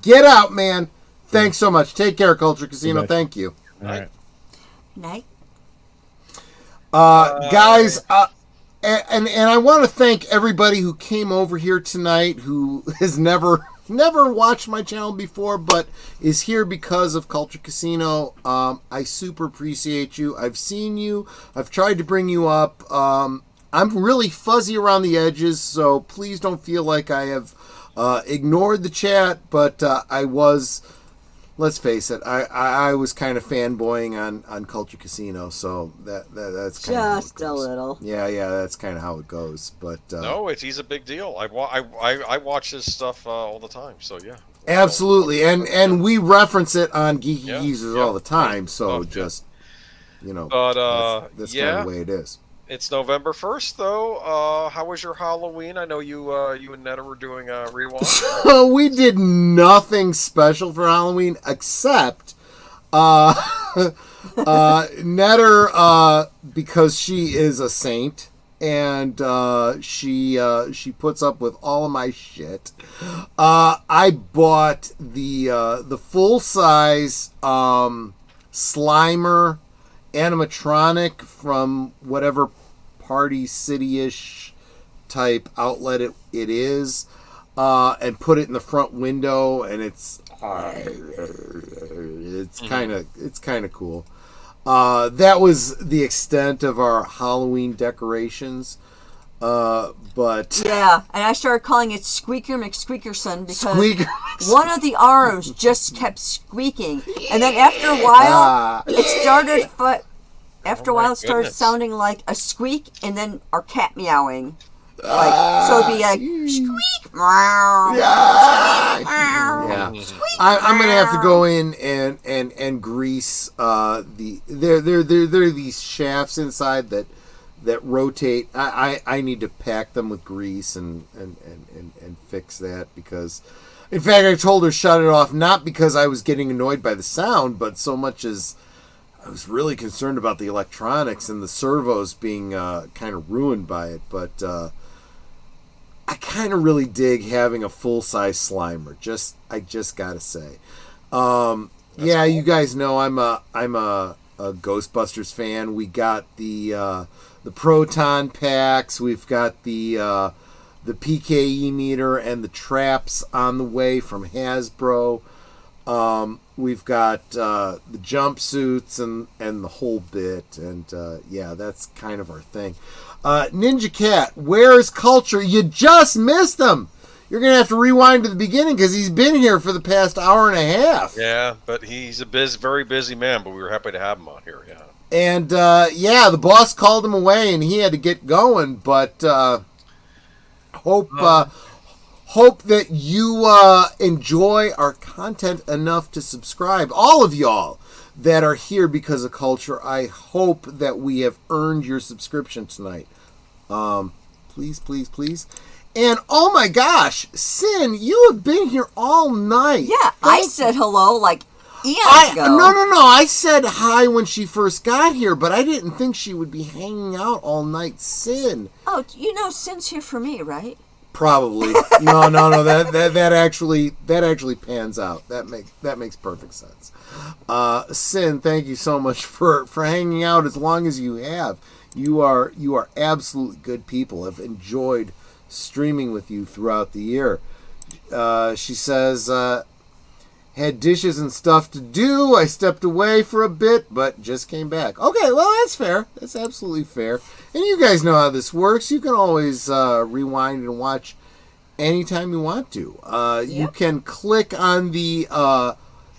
Get out, man. Thanks so much. Take care, Culture Casino. Thank you. All right. Night. Guys, and I want to thank everybody who came over here tonight who has never watched my channel before but is here because of Culture Casino. I super appreciate you. I've seen you. I've tried to bring you up. I'm really fuzzy around the edges, so please don't feel like I have ignored the chat, but I was... Let's face it, I was kind of fanboying on Culture Casino, so that's kind of just a little. Yeah, that's kind of how it goes. But no, he's a big deal. I watch his stuff all the time. So yeah, absolutely, and we reference it on Geeky Geezers all the time. So just but that's kind of the way it is. It's November 1st, though. How was your Halloween? I know you and Netta were doing a rewatch. We did nothing special for Halloween except Netta, because she is a saint and she puts up with all of my shit. I bought the full size Slimer animatronic from whatever Party City-ish type outlet it is, and put it in the front window, and it's kind of cool. That was the extent of our Halloween decorations. But yeah, and I started calling it Squeaker McSqueakerson because one of the arms just kept squeaking, and then after a while, it started. It started sounding like a squeak, and then our cat meowing. So it'd be like squeak, meow, yeah. I'm gonna have to go in and grease there are these shafts inside that rotate. I need to pack them with grease and fix that, because in fact I told her shut it off, not because I was getting annoyed by the sound, but so much as I was really concerned about the electronics and the servos being kind of ruined by it. But I kind of really dig having a full-size Slimer. I just gotta say, cool. You guys know I'm a Ghostbusters fan. We got the proton packs. We've got the PKE meter and the traps on the way from Hasbro. We've got the jumpsuits and the whole bit, and that's kind of our thing. Ninja Cat, where's Culture? You just missed him. You're gonna have to rewind to the beginning because he's been here for the past hour and a half. Yeah, but he's a very busy man. But we were happy to have him on here. Yeah. And the boss called him away, and he had to get going. But hope that you enjoy our content enough to subscribe. All of y'all that are here because of Culture, I hope that we have earned your subscription tonight. Please. And oh my gosh, Sin, you have been here all night. Yeah, I said hello like eons ago. No. I said hi when she first got here, but I didn't think she would be hanging out all night, Sin. Oh, Sin's here for me, right? Probably. No. That actually pans out. That makes perfect sense. Sin, thank you so much for hanging out as long as you have. You are absolutely good people. I've enjoyed streaming with you throughout the year. She says, had dishes and stuff to do. I stepped away for a bit, but just came back. Okay, well, that's fair. That's absolutely fair. And you guys know how this works. You can always rewind and watch anytime you want to. You can click on the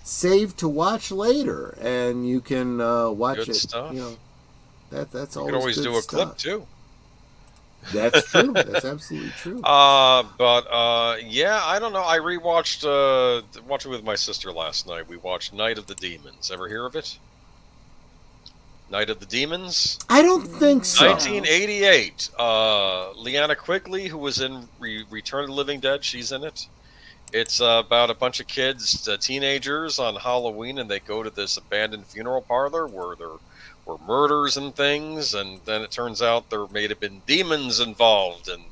save to watch later, and you can watch good it. Stuff. You know, that's always. You can always good do a stuff. clip too. That's true. That's absolutely true. Yeah, I don't know. I rewatched watched it with my sister last night. We watched Night of the Demons. Ever hear of it? Night of the Demons? I don't think so. 1988. Liana Quigley, who was in Return of the Living Dead, she's in it. It's about a bunch of kids, teenagers, on Halloween, and they go to this abandoned funeral parlor where there were murders and things, and then it turns out there may have been demons involved, and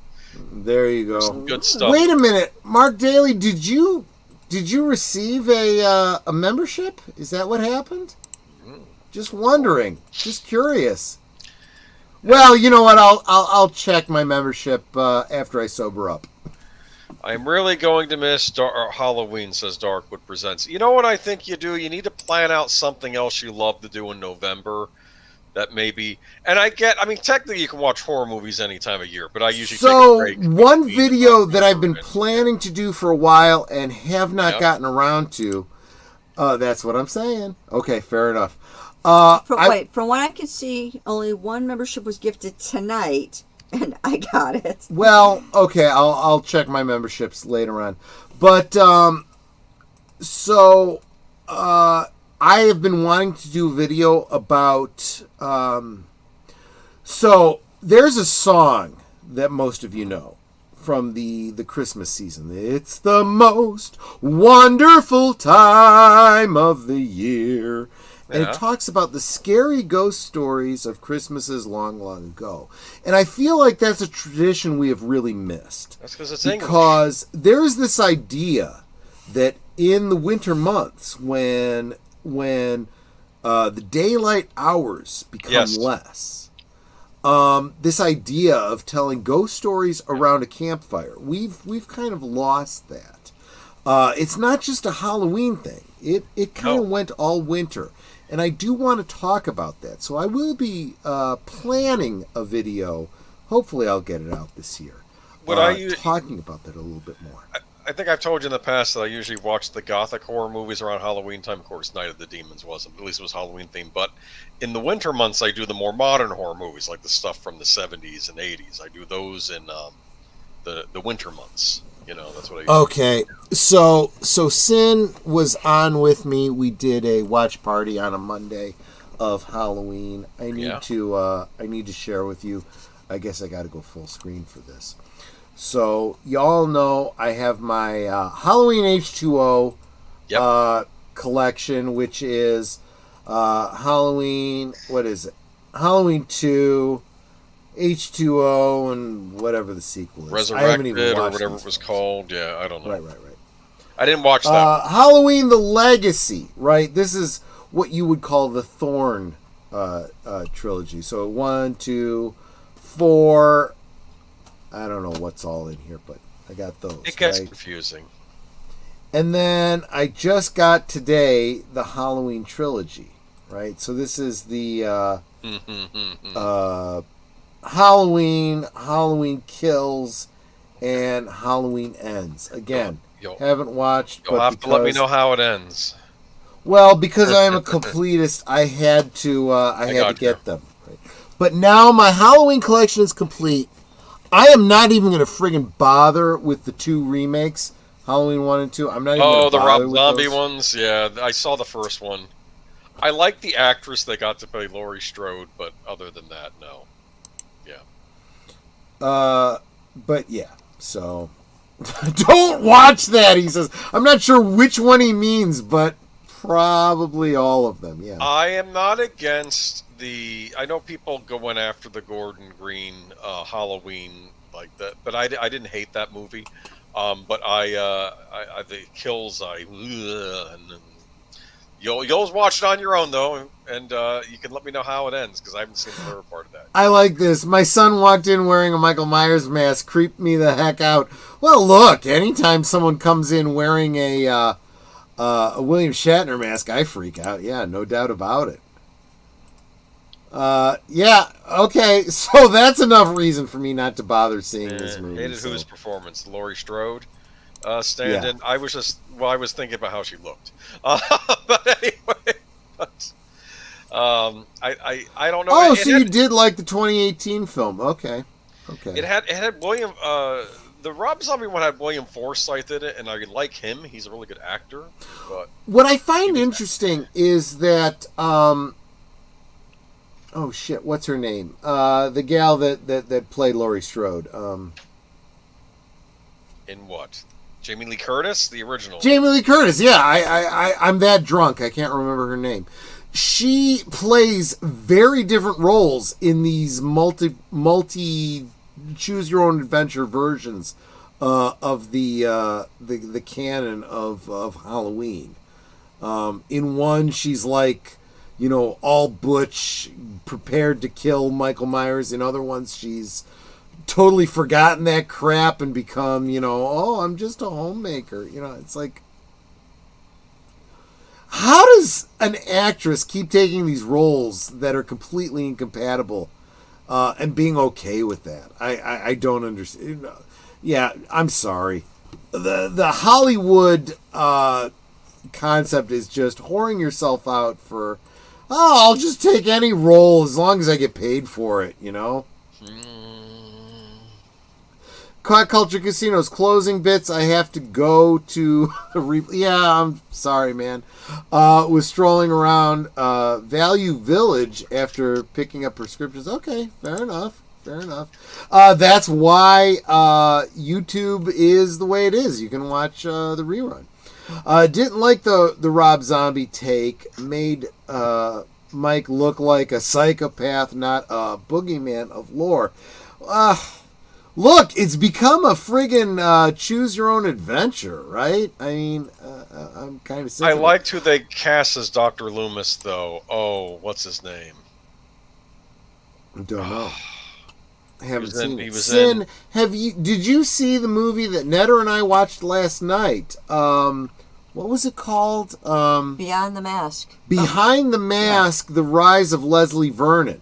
there you go. Some good stuff. Wait a minute, Mark Daly, did you receive a membership? Is that what happened? Just wondering, just curious. Well, you know what? I'll check my membership after I sober up. I'm really going to miss Halloween, says Darkwood Presents. You know what I think you do? You need to plan out something else you love to do in November. That maybe, and I mean, technically you can watch horror movies any time of year, but I usually take a break. One video that I've been planning to do for a while and have not gotten around to. That's what I'm saying. Okay, fair enough. From what I can see, only one membership was gifted tonight, and I got it. Well, okay, I'll check my memberships later on, but I have been wanting to do a video about. So there's a song that most of you know from the Christmas season. It's the most wonderful time of the year. And it talks about the scary ghost stories of Christmases long, long ago. And I feel like that's a tradition we have really missed. That's because it's English. Because there's this idea that in the winter months, when the daylight hours become less, this idea of telling ghost stories around a campfire, we've kind of lost that. It's not just a Halloween thing. It kind of went all winter. And I do want to talk about that. So I will be planning a video. Hopefully I'll get it out this year. Talking about that a little bit more. I think I've told you in the past that I usually watch the gothic horror movies around Halloween time. Of course, Night of the Demons wasn't. At least it was Halloween themed. But in the winter months, I do the more modern horror movies, like the stuff from the 70s and 80s. I do those in the winter months. You know, that's what I usually do. So Sin was on with me. We did a watch party on a Monday of Halloween. I need to share with you. I guess I got to go full screen for this. So y'all know I have my Halloween H2O collection, which is Halloween. What is it? Halloween 2, H2O, and whatever the sequel is. Resurrected or whatever it was called. Yeah, I don't know. Right. I didn't watch that. Halloween: The Legacy. Right. This is what you would call the Thorn trilogy. So 1, 2, 4. I don't know what's all in here, but I got those. It gets confusing. And then I just got today the Halloween trilogy, right? So this is the Halloween Kills, and Halloween Ends. Again, haven't watched. You'll have to let me know how it ends. Well, because I am a completist, I had to get them. Right? But now my Halloween collection is complete. I am not even going to friggin' bother with the 2 remakes, Halloween 1 and 2. I'm not even going to bother with the Rob Zombie those. ones? Yeah, I saw the first one. I like the actress that got to play Laurie Strode, but other than that, no. Yeah. But yeah, so... Don't watch that, he says. I'm not sure which one he means, but probably all of them, yeah. I am not against I know people going after the Gordon Green Halloween like that, but I didn't hate that movie. But the kills and you'll watch it on your own though, and you can let me know how it ends because I haven't seen the third part of that. I like this. My son walked in wearing a Michael Myers mask, creeped me the heck out. Well, look, anytime someone comes in wearing a A William Shatner mask, I freak out. Yeah, no doubt about it. Yeah, okay, so that's enough reason for me not to bother seeing this movie. Hated whose performance? Laurie Strode stand-in. Yeah. I was thinking about how she looked. But anyway, I don't know. Oh, you did like the 2018 film? Okay. It had William. The Rob Zombie one had William Forsythe in it, and I like him. He's a really good actor. But what I find interesting is that, oh shit, what's her name? The gal that played Laurie Strode. In what? Jamie Lee Curtis, the original. Jamie Lee Curtis, yeah. I'm that drunk. I can't remember her name. She plays very different roles in these multi choose your own adventure versions of the canon of Halloween. In one, she's like, all butch, prepared to kill Michael Myers. In other ones, she's totally forgotten that crap and become, I'm just a homemaker. It's like, how does an actress keep taking these roles that are completely incompatible and being okay with that? I don't understand. Yeah, I'm sorry. The Hollywood concept is just whoring yourself out for, I'll just take any role as long as I get paid for it, Quack Culture Casino's closing bits. I have to go to the yeah, I'm sorry, man. Was strolling around Value Village after picking up prescriptions. Okay, fair enough. That's why YouTube is the way it is. You can watch the rerun. Didn't like the Rob Zombie take. Made Mike look like a psychopath, not a boogeyman of lore. Look, it's become a friggin' choose your own adventure, right? I mean, I'm kind of sick of liked who they cast as Dr. Loomis, though. Oh, what's his name? I don't know. I haven't seen it. Sin, did you see the movie that Netter and I watched last night? What was it called? Beyond the Mask. Behind the Mask, The Rise of Leslie Vernon.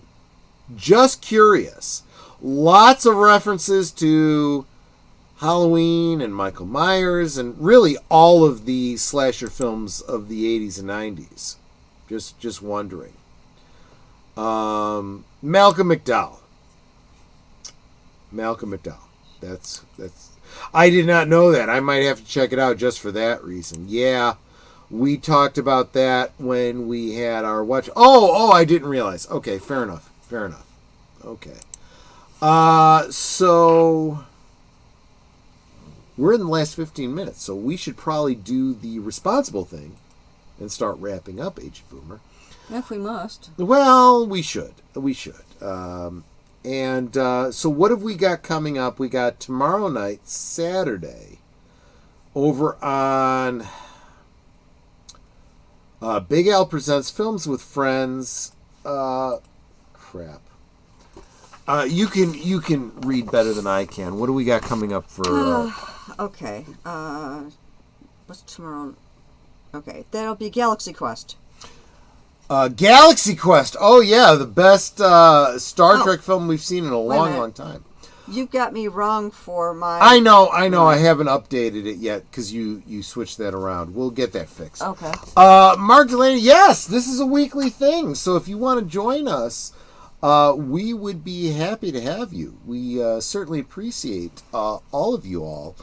Just curious. Lots of references to Halloween and Michael Myers and really all of the slasher films of the 80s and 90s. Just wondering. Malcolm McDowell. That's I did not know that. I might have to check it out just for that reason. Yeah, we talked about that when we had our watch. Oh, I didn't realize. Okay, fair enough. Okay. So we're in the last 15 minutes, so we should probably do the responsible thing and start wrapping up, Agent Boomer. If we must. Well, we should. And so what have we got coming up? We got tomorrow night, Saturday, over on Big Al Presents Films with Friends. Crap. You can read better than I can. What do we got coming up for? Okay. What's tomorrow? Okay, that'll be Galaxy Quest. Galaxy Quest. Oh yeah, the best Star Trek film we've seen in a long time. You've got me wrong for my. I know. I haven't updated it yet because you switched that around. We'll get that fixed. Okay. Mark Delaney. Yes, this is a weekly thing. So if you want to join us. We would be happy to have you. We certainly appreciate all of you all.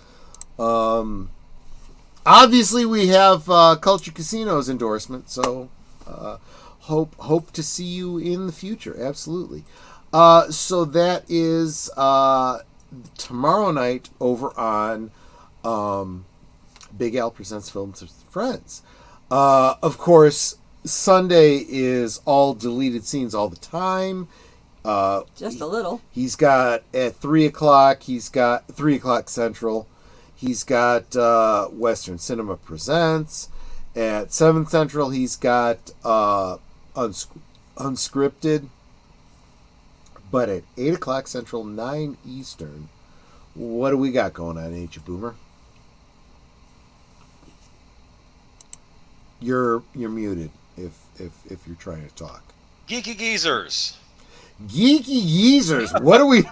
Obviously, we have Culture Casino's endorsement, so hope to see you in the future. Absolutely. So that is tomorrow night over on Big Al Presents Films with Friends. Of course, Sunday is all deleted scenes all the time. Just a little. He's got at 3 o'clock. He's got 3 o'clock Central. He's got Western Cinema Presents. At 7 Central, he's got Unscripted. But at 8 o'clock Central, 9 Eastern, what do we got going on, Agent Boomer? You're muted if you're trying to talk. Geeky Geezers. Geeky Geezers. What are we?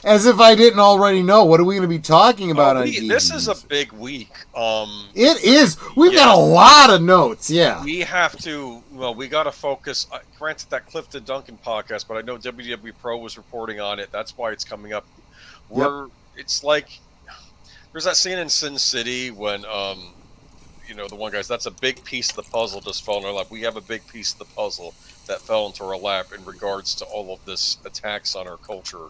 As if I didn't already know. What are we going to be talking about on Geeky This is Geezers? a big week. It is. We've got a lot of notes. Yeah. We have to. Well, we got to focus. Granted, that Clifton Duncan podcast, but I know WWE Pro was reporting on it. That's why it's coming up. It's like there's that scene in Sin City when the one guy's, that's a big piece of the puzzle just fell in our lap. We have a big piece of the puzzle that fell into our lap in regards to all of this attacks on our culture.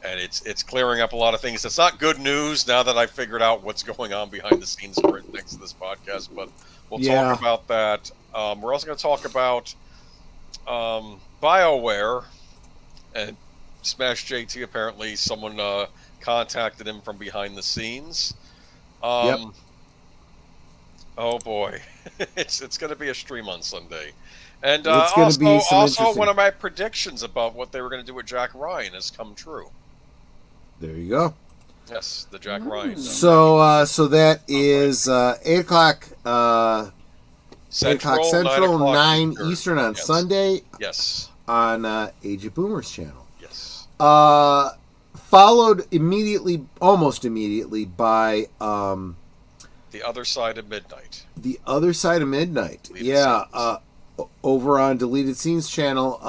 And it's clearing up a lot of things. It's not good news now that I figured out what's going on behind the scenes right next to this podcast, but we'll talk about that. We're also going to talk about BioWare and Smash JT. Apparently someone contacted him from behind the scenes. Oh boy, it's going to be a stream on Sunday, and also one of my predictions about what they were going to do with Jack Ryan has come true. There you go. Yes, the Jack Ryan. So that is 8 o'clock Central, 9 Eastern on Sunday. Yes. On Age of Boomers channel. Yes. Followed almost immediately by The Other Side of Midnight. The Other Side of Midnight. Over on Deleted Scenes channel.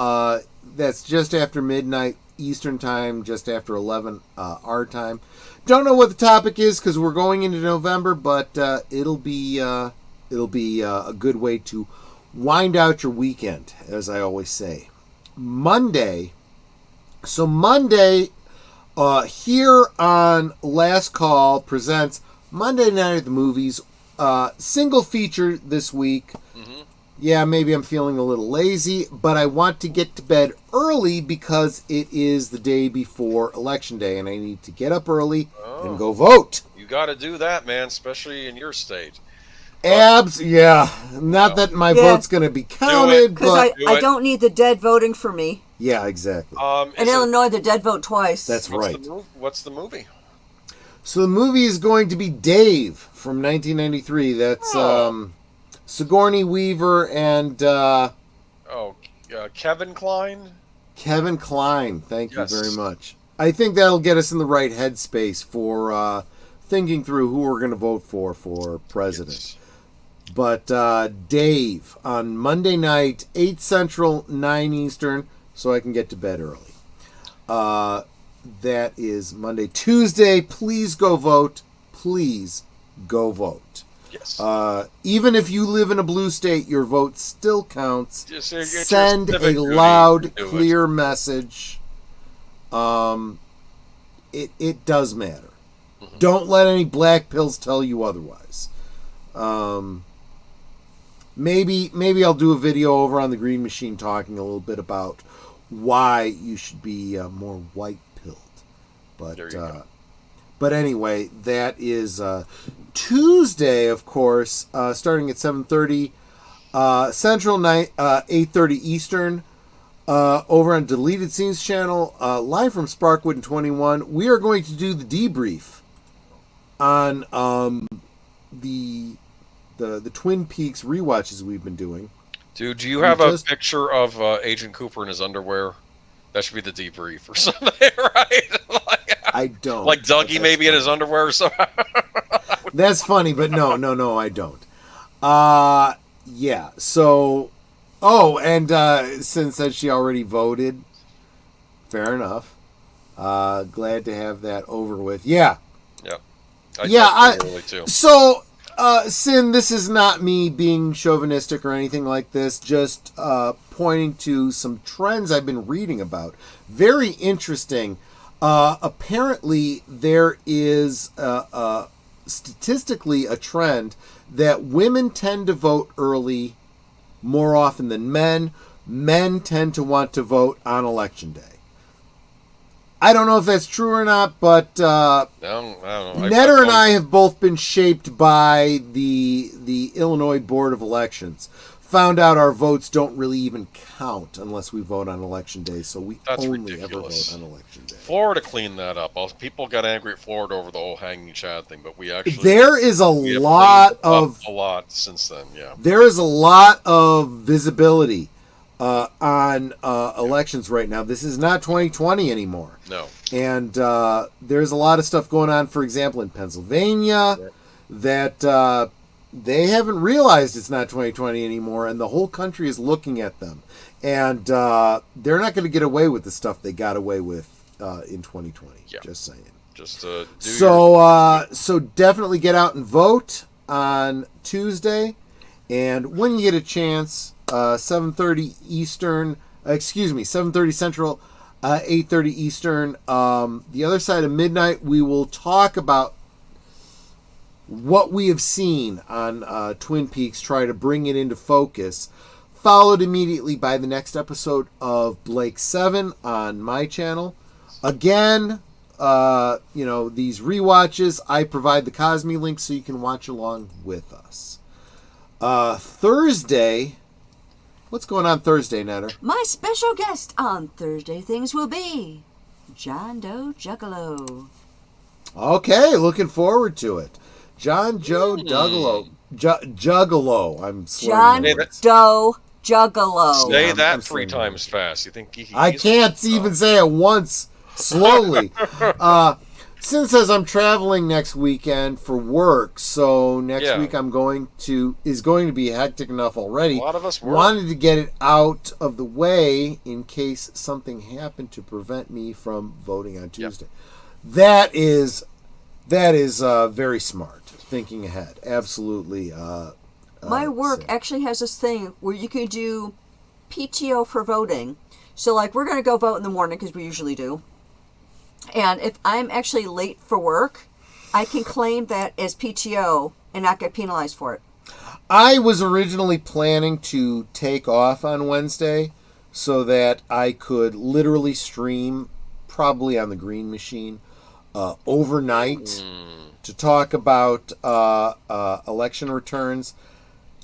That's just after midnight Eastern time, just after 11 our time. Don't know what the topic is because we're going into November, but it'll be a good way to wind out your weekend, as I always say. Monday. So Monday, here on Last Call presents Monday Night at the Movies, single feature this week. Mm-hmm. Yeah, maybe I'm feeling a little lazy, but I want to get to bed early because it is the day before Election Day, and I need to get up early and go vote. You got to do that, man, especially in your state. Not that my vote's going to be counted, because I don't need the dead voting for me. Yeah, exactly. In Illinois, the dead vote twice. That's right. What's the movie? So the movie is going to be Dave from 1993. That's Sigourney Weaver and Kevin Kline. Kevin Kline. Thank you very much. I think that'll get us in the right headspace for thinking through who we're going to vote for president. Yes. But Dave on Monday night, 8 Central, 9 Eastern, so I can get to bed early. That is Monday. Tuesday, please go vote. Please go vote. Yes. Even if you live in a blue state, your vote still counts. Send a loud, clear message. It does matter. Mm-hmm. Don't let any black pills tell you otherwise. Maybe I'll do a video over on the Green Machine talking a little bit about why you should be more white pilled. But anyway, that is Tuesday, of course, starting at 7:30 Central, 8:30 Eastern, over on Deleted Scenes channel, live from Sparkwood and 21. We are going to do the debrief on the Twin Peaks rewatches we've been doing. Dude, do you have a picture of Agent Cooper in his underwear? That should be the debrief or something, right? I don't. Like Dougie maybe in his underwear or something? That's funny, but no, I don't. Yeah, so... Oh, and since that she already voted, fair enough. Glad to have that over with. Yeah. Yeah. Too. So... Sin, this is not me being chauvinistic or anything like this, just pointing to some trends I've been reading about. Very interesting. Apparently, there is statistically a trend that women tend to vote early more often than men. Men tend to want to vote on Election Day. I don't know if that's true or not, but I don't know. Netter and I have both been shaped by the Illinois Board of Elections. found out our votes don't really even count unless we vote on election day, so we only ridiculous. ever vote on election day. Florida cleaned that up. People got angry at Florida over the whole hanging Chad thing, but we actually there is a lot since then. Yeah, there is a lot of visibility on elections right now. This is not 2020 anymore. No, and there's a lot of stuff going on. For example, in Pennsylvania, that they haven't realized it's not 2020 anymore, and the whole country is looking at them. And they're not going to get away with the stuff they got away with in 2020. Yeah. Just saying. Just so definitely get out and vote on Tuesday. And when you get a chance, 7:30 Eastern, 7:30 Central, 8:30 Eastern. The other side of midnight, we will talk about what we have seen on Twin Peaks, try to bring it into focus, followed immediately by the next episode of Blake 7 on my channel. Again, these rewatches, I provide the Cosme link so you can watch along with us. Thursday, what's going on Thursday, Netter? My special guest on Thursday Things will be John Doe Juggalo. Okay, looking forward to it. John Joe Juggalo. Juggalo. I'm John Doe Juggalo. Say that 3 times fast. You think I can't even say it once slowly. Since as I'm traveling next weekend for work, so next week is going to be hectic enough already. A lot of us wanted to get it out of the way in case something happened to prevent me from voting on Tuesday. That is very smart. Thinking ahead. Absolutely. My work actually has this thing where you can do PTO for voting. So, we're going to go vote in the morning because we usually do. And if I'm actually late for work, I can claim that as PTO and not get penalized for it. I was originally planning to take off on Wednesday so that I could literally stream, probably on the Green Machine, overnight to talk about election returns.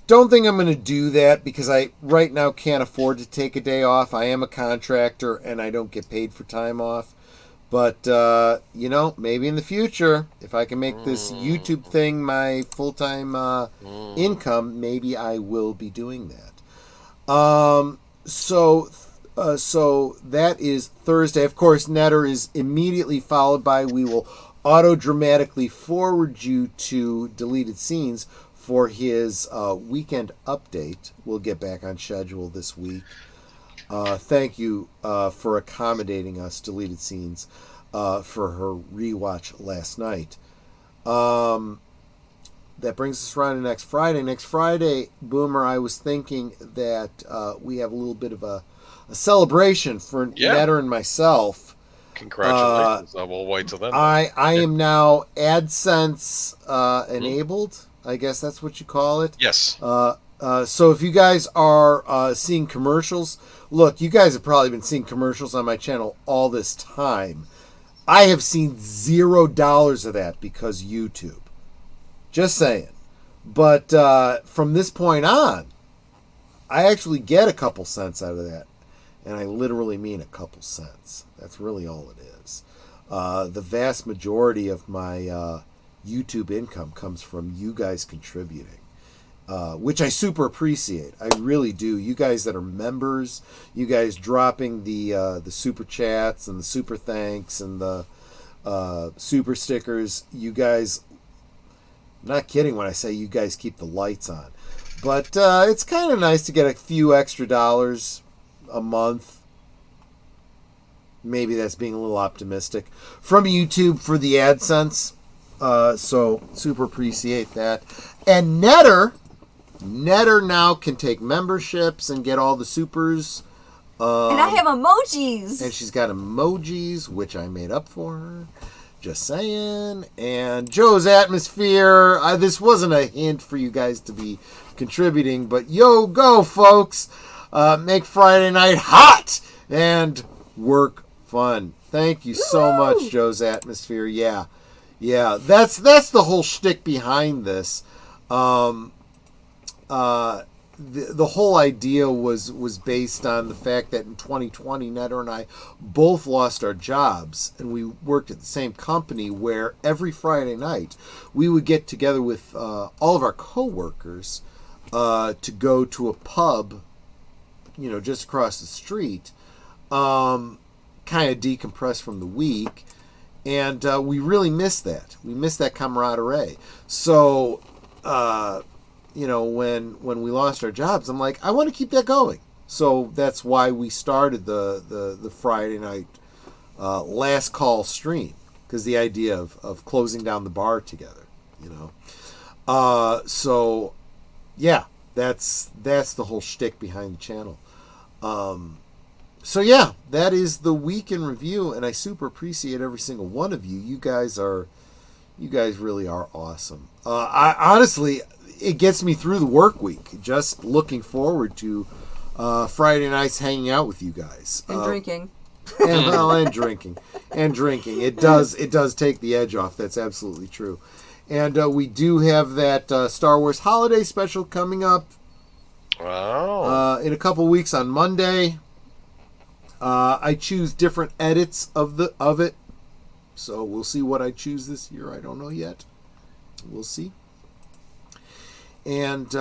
Don't think I'm going to do that because I right now can't afford to take a day off. I am a contractor and I don't get paid for time off. But, maybe in the future, if I can make this YouTube thing my full-time income, maybe I will be doing that. So that is Thursday. Of course, Netter is immediately followed by, we will auto-dramatically forward you to deleted scenes for his weekend update. We'll get back on schedule this week. Thank you for accommodating us, deleted scenes, for her rewatch last night. That brings us around to next Friday. Next Friday, Boomer, I was thinking that we have a little bit of a celebration for Netter and myself. Congratulations. We'll wait till then. I am now AdSense enabled. I guess that's what you call it. Yes. So if you guys are seeing commercials, look, you guys have probably been seeing commercials on my channel all this time. I have seen $0 of that because YouTube. Just saying. But from this point on, I actually get a couple cents out of that. And I literally mean a couple cents. That's really all it is. The vast majority of my YouTube income comes from you guys contributing. Which I super appreciate. I really do. You guys that are members, you guys dropping the super chats and the super thanks and the super stickers. You guys, I'm not kidding when I say you guys keep the lights on. But it's kind of nice to get a few extra dollars a month. Maybe that's being a little optimistic. From YouTube for the AdSense. So super appreciate that. And Netter now can take memberships and get all the supers. And I have emojis. And she's got emojis, which I made up for her. Just saying. And Joe's Atmosphere. This wasn't a hint for you guys to be contributing, but yo, go, folks. Make Friday night hot and work fun. Thank you so much, Joe's Atmosphere. Yeah. That's the whole shtick behind this. the whole idea was based on the fact that in 2020, Netter and I both lost our jobs, and we worked at the same company where every Friday night we would get together with all of our coworkers to go to a pub, just across the street, kind of decompress from the week, and we really missed that. We missed that camaraderie. So, when we lost our jobs, I'm like, I want to keep that going. So that's why we started the Friday night last call stream, because the idea of closing down the bar together, So, yeah, that's the whole shtick behind the channel. So yeah, that is the week in review, and I super appreciate every single one of you. You guys really are awesome. I honestly, it gets me through the work week. Just looking forward to Friday nights hanging out with you guys and drinking. And drinking. It does take the edge off. That's absolutely true. And we do have that Star Wars holiday special coming up. Wow. In a couple weeks on Monday. I choose different edits of it, so we'll see what I choose this year. I don't know yet. We'll see. And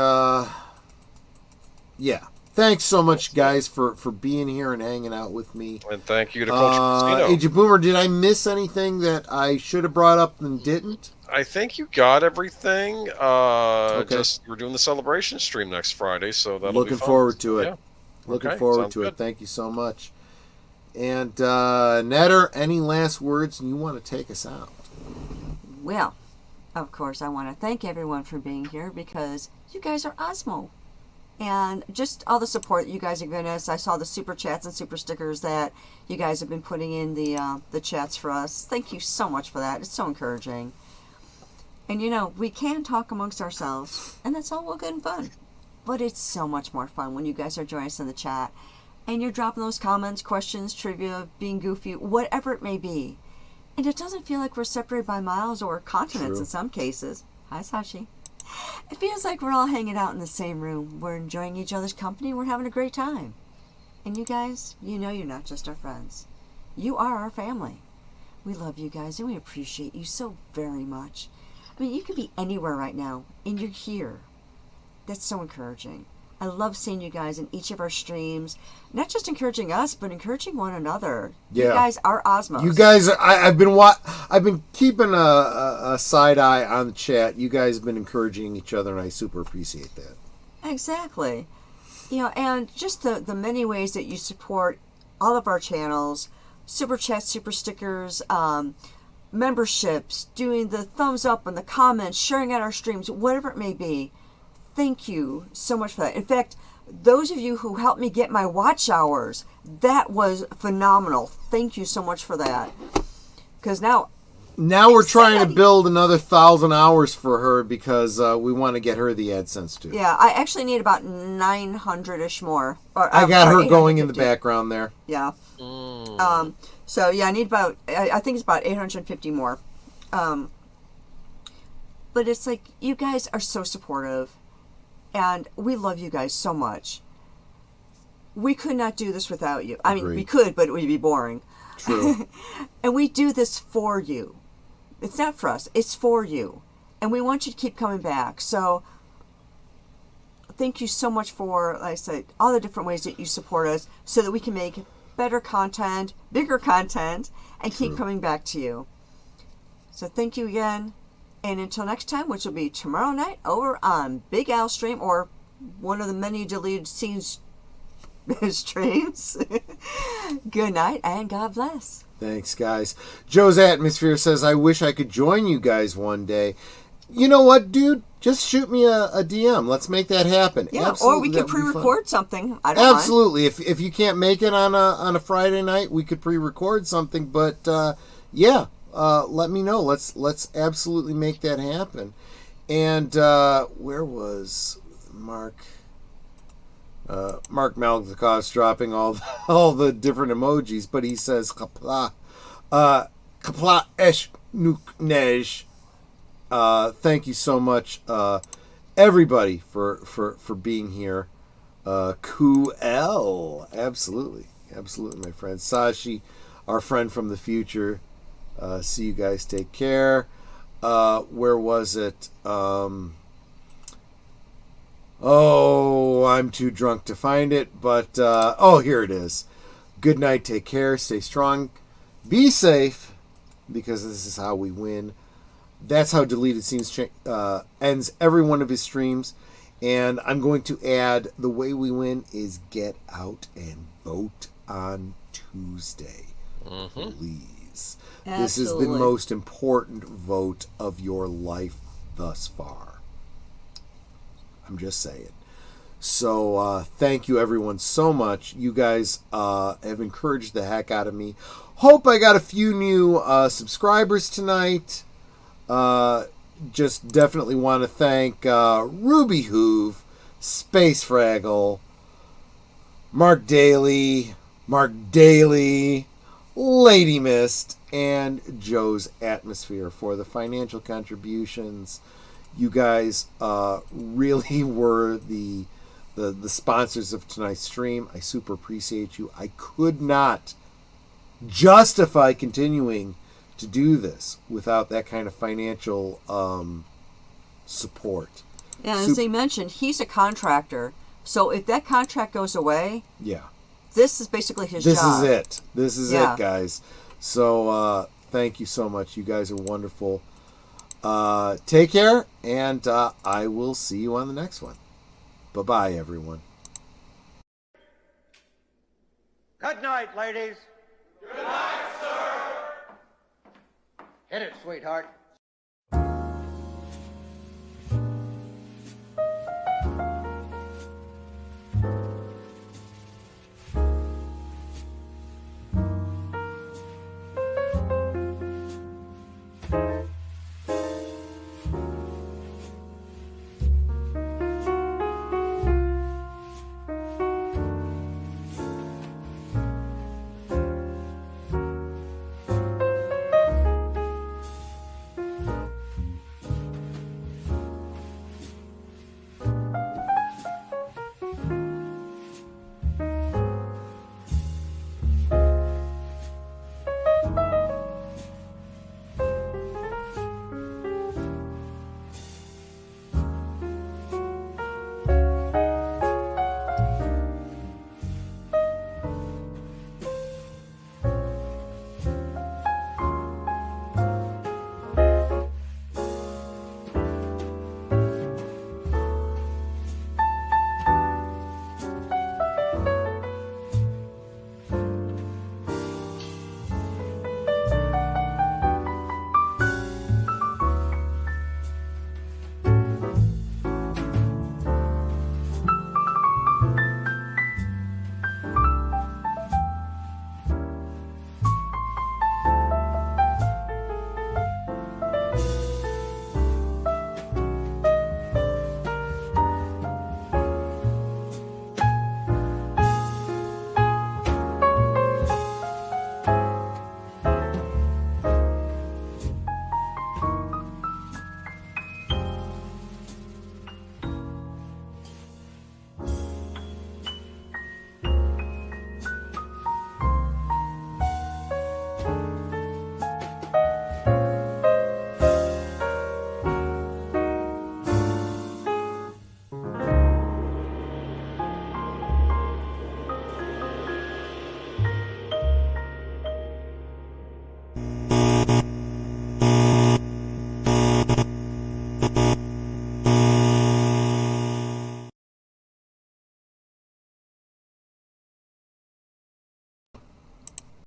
yeah, thanks so much, guys, for being here and hanging out with me. And thank you to Culture Casino. Agent Boomer, did I miss anything that I should have brought up and didn't? I think you got everything. Okay. We're doing the celebration stream next Friday, so that'll Looking be fun. forward to it. Yeah. Looking forward to it. Thank you so much. And Netter, any last words you want to take us out? Well, of course, I want to thank everyone for being here, because you guys are Osmo. And just all the support that you guys have given us. I saw the super chats and super stickers that you guys have been putting in the chats for us. Thank you so much for that. It's so encouraging. And we can talk amongst ourselves, and that's all well good and fun. But it's so much more fun when you guys are joining us in the chat. And you're dropping those comments, questions, trivia, being goofy, whatever it may be. And it doesn't feel like we're separated by miles or continents. True. In some cases. Hi, Sashi. It feels like we're all hanging out in the same room. We're enjoying each other's company. We're having a great time. And you guys, you're not just our friends. You are our family. We love you guys, and we appreciate you so very much. I mean, you could be anywhere right now, and you're here. That's so encouraging. I love seeing you guys in each of our streams. Not just encouraging us, but encouraging one another. Yeah. You guys are Osmos. You guys, I've been keeping a side eye on the chat. You guys have been encouraging each other, and I super appreciate that. Exactly. And just the many ways that you support all of our channels, super chats, super stickers, memberships, doing the thumbs up and the comments, sharing out our streams, whatever it may be. Thank you so much for that. In fact, those of you who helped me get my watch hours, that was phenomenal. Thank you so much for that. Because now we're trying to build another 1,000 hours for her, because we want to get her the AdSense too. Yeah, I actually need about 900-ish more. I got her going in the background there. Yeah. So yeah, I need about, I think it's about 850 more. But it's like, you guys are so supportive. And we love you guys so much. We could not do this without you. I mean, we could, but it would be boring. True. And we do this for you. It's not for us. It's for you. And we want you to keep coming back. So thank you so much for, like I said, all the different ways that you support us, so that we can make better content, bigger content, and keep coming back to you. So thank you again. And until next time, which will be tomorrow night over on Big Al Stream, or one of the many deleted scenes streams. Good night, and God bless. Thanks, guys. Joe's Atmosphere says, I wish I could join you guys one day. You know what, dude? Just shoot me a DM. Let's make that happen. Yeah, absolutely, or we could pre-record something. I don't Absolutely. Mind. If you can't make it on a Friday night, we could pre-record something. But yeah. Let me know. Let's absolutely make that happen. And where was Mark? Mark Malgakov's dropping all the different emojis, but he says kapla esh nuk nej. Thank you so much, everybody for being here. Cool. Absolutely, my friend. Sashi, our friend from the future. See you guys. Take care. Where was it? I'm too drunk to find it, but here it is. Good night. Take care. Stay strong. Be safe, because this is how we win. That's how Deleted Scenes ends every one of his streams. And I'm going to add, the way we win is get out and vote on Tuesday. Please. Absolutely. This is the most important vote of your life thus far. I'm just saying. So thank you everyone so much. You guys have encouraged the heck out of me. Hope I got a few new subscribers tonight. Just definitely want to thank Ruby Hoove, Space Fraggle, Mark Daly, Lady Mist, and Joe's Atmosphere for the financial contributions. You guys really were the sponsors of tonight's stream. I super appreciate you. I could not justify continuing to do this without that kind of financial support. Yeah, as they mentioned, he's a contractor. So if that contract goes away, this is basically his job. This is it, guys. So thank you so much. You guys are wonderful. Take care, and I will see you on the next one. Bye-bye, everyone. Good night, ladies. Good night, sir. Hit it, sweetheart.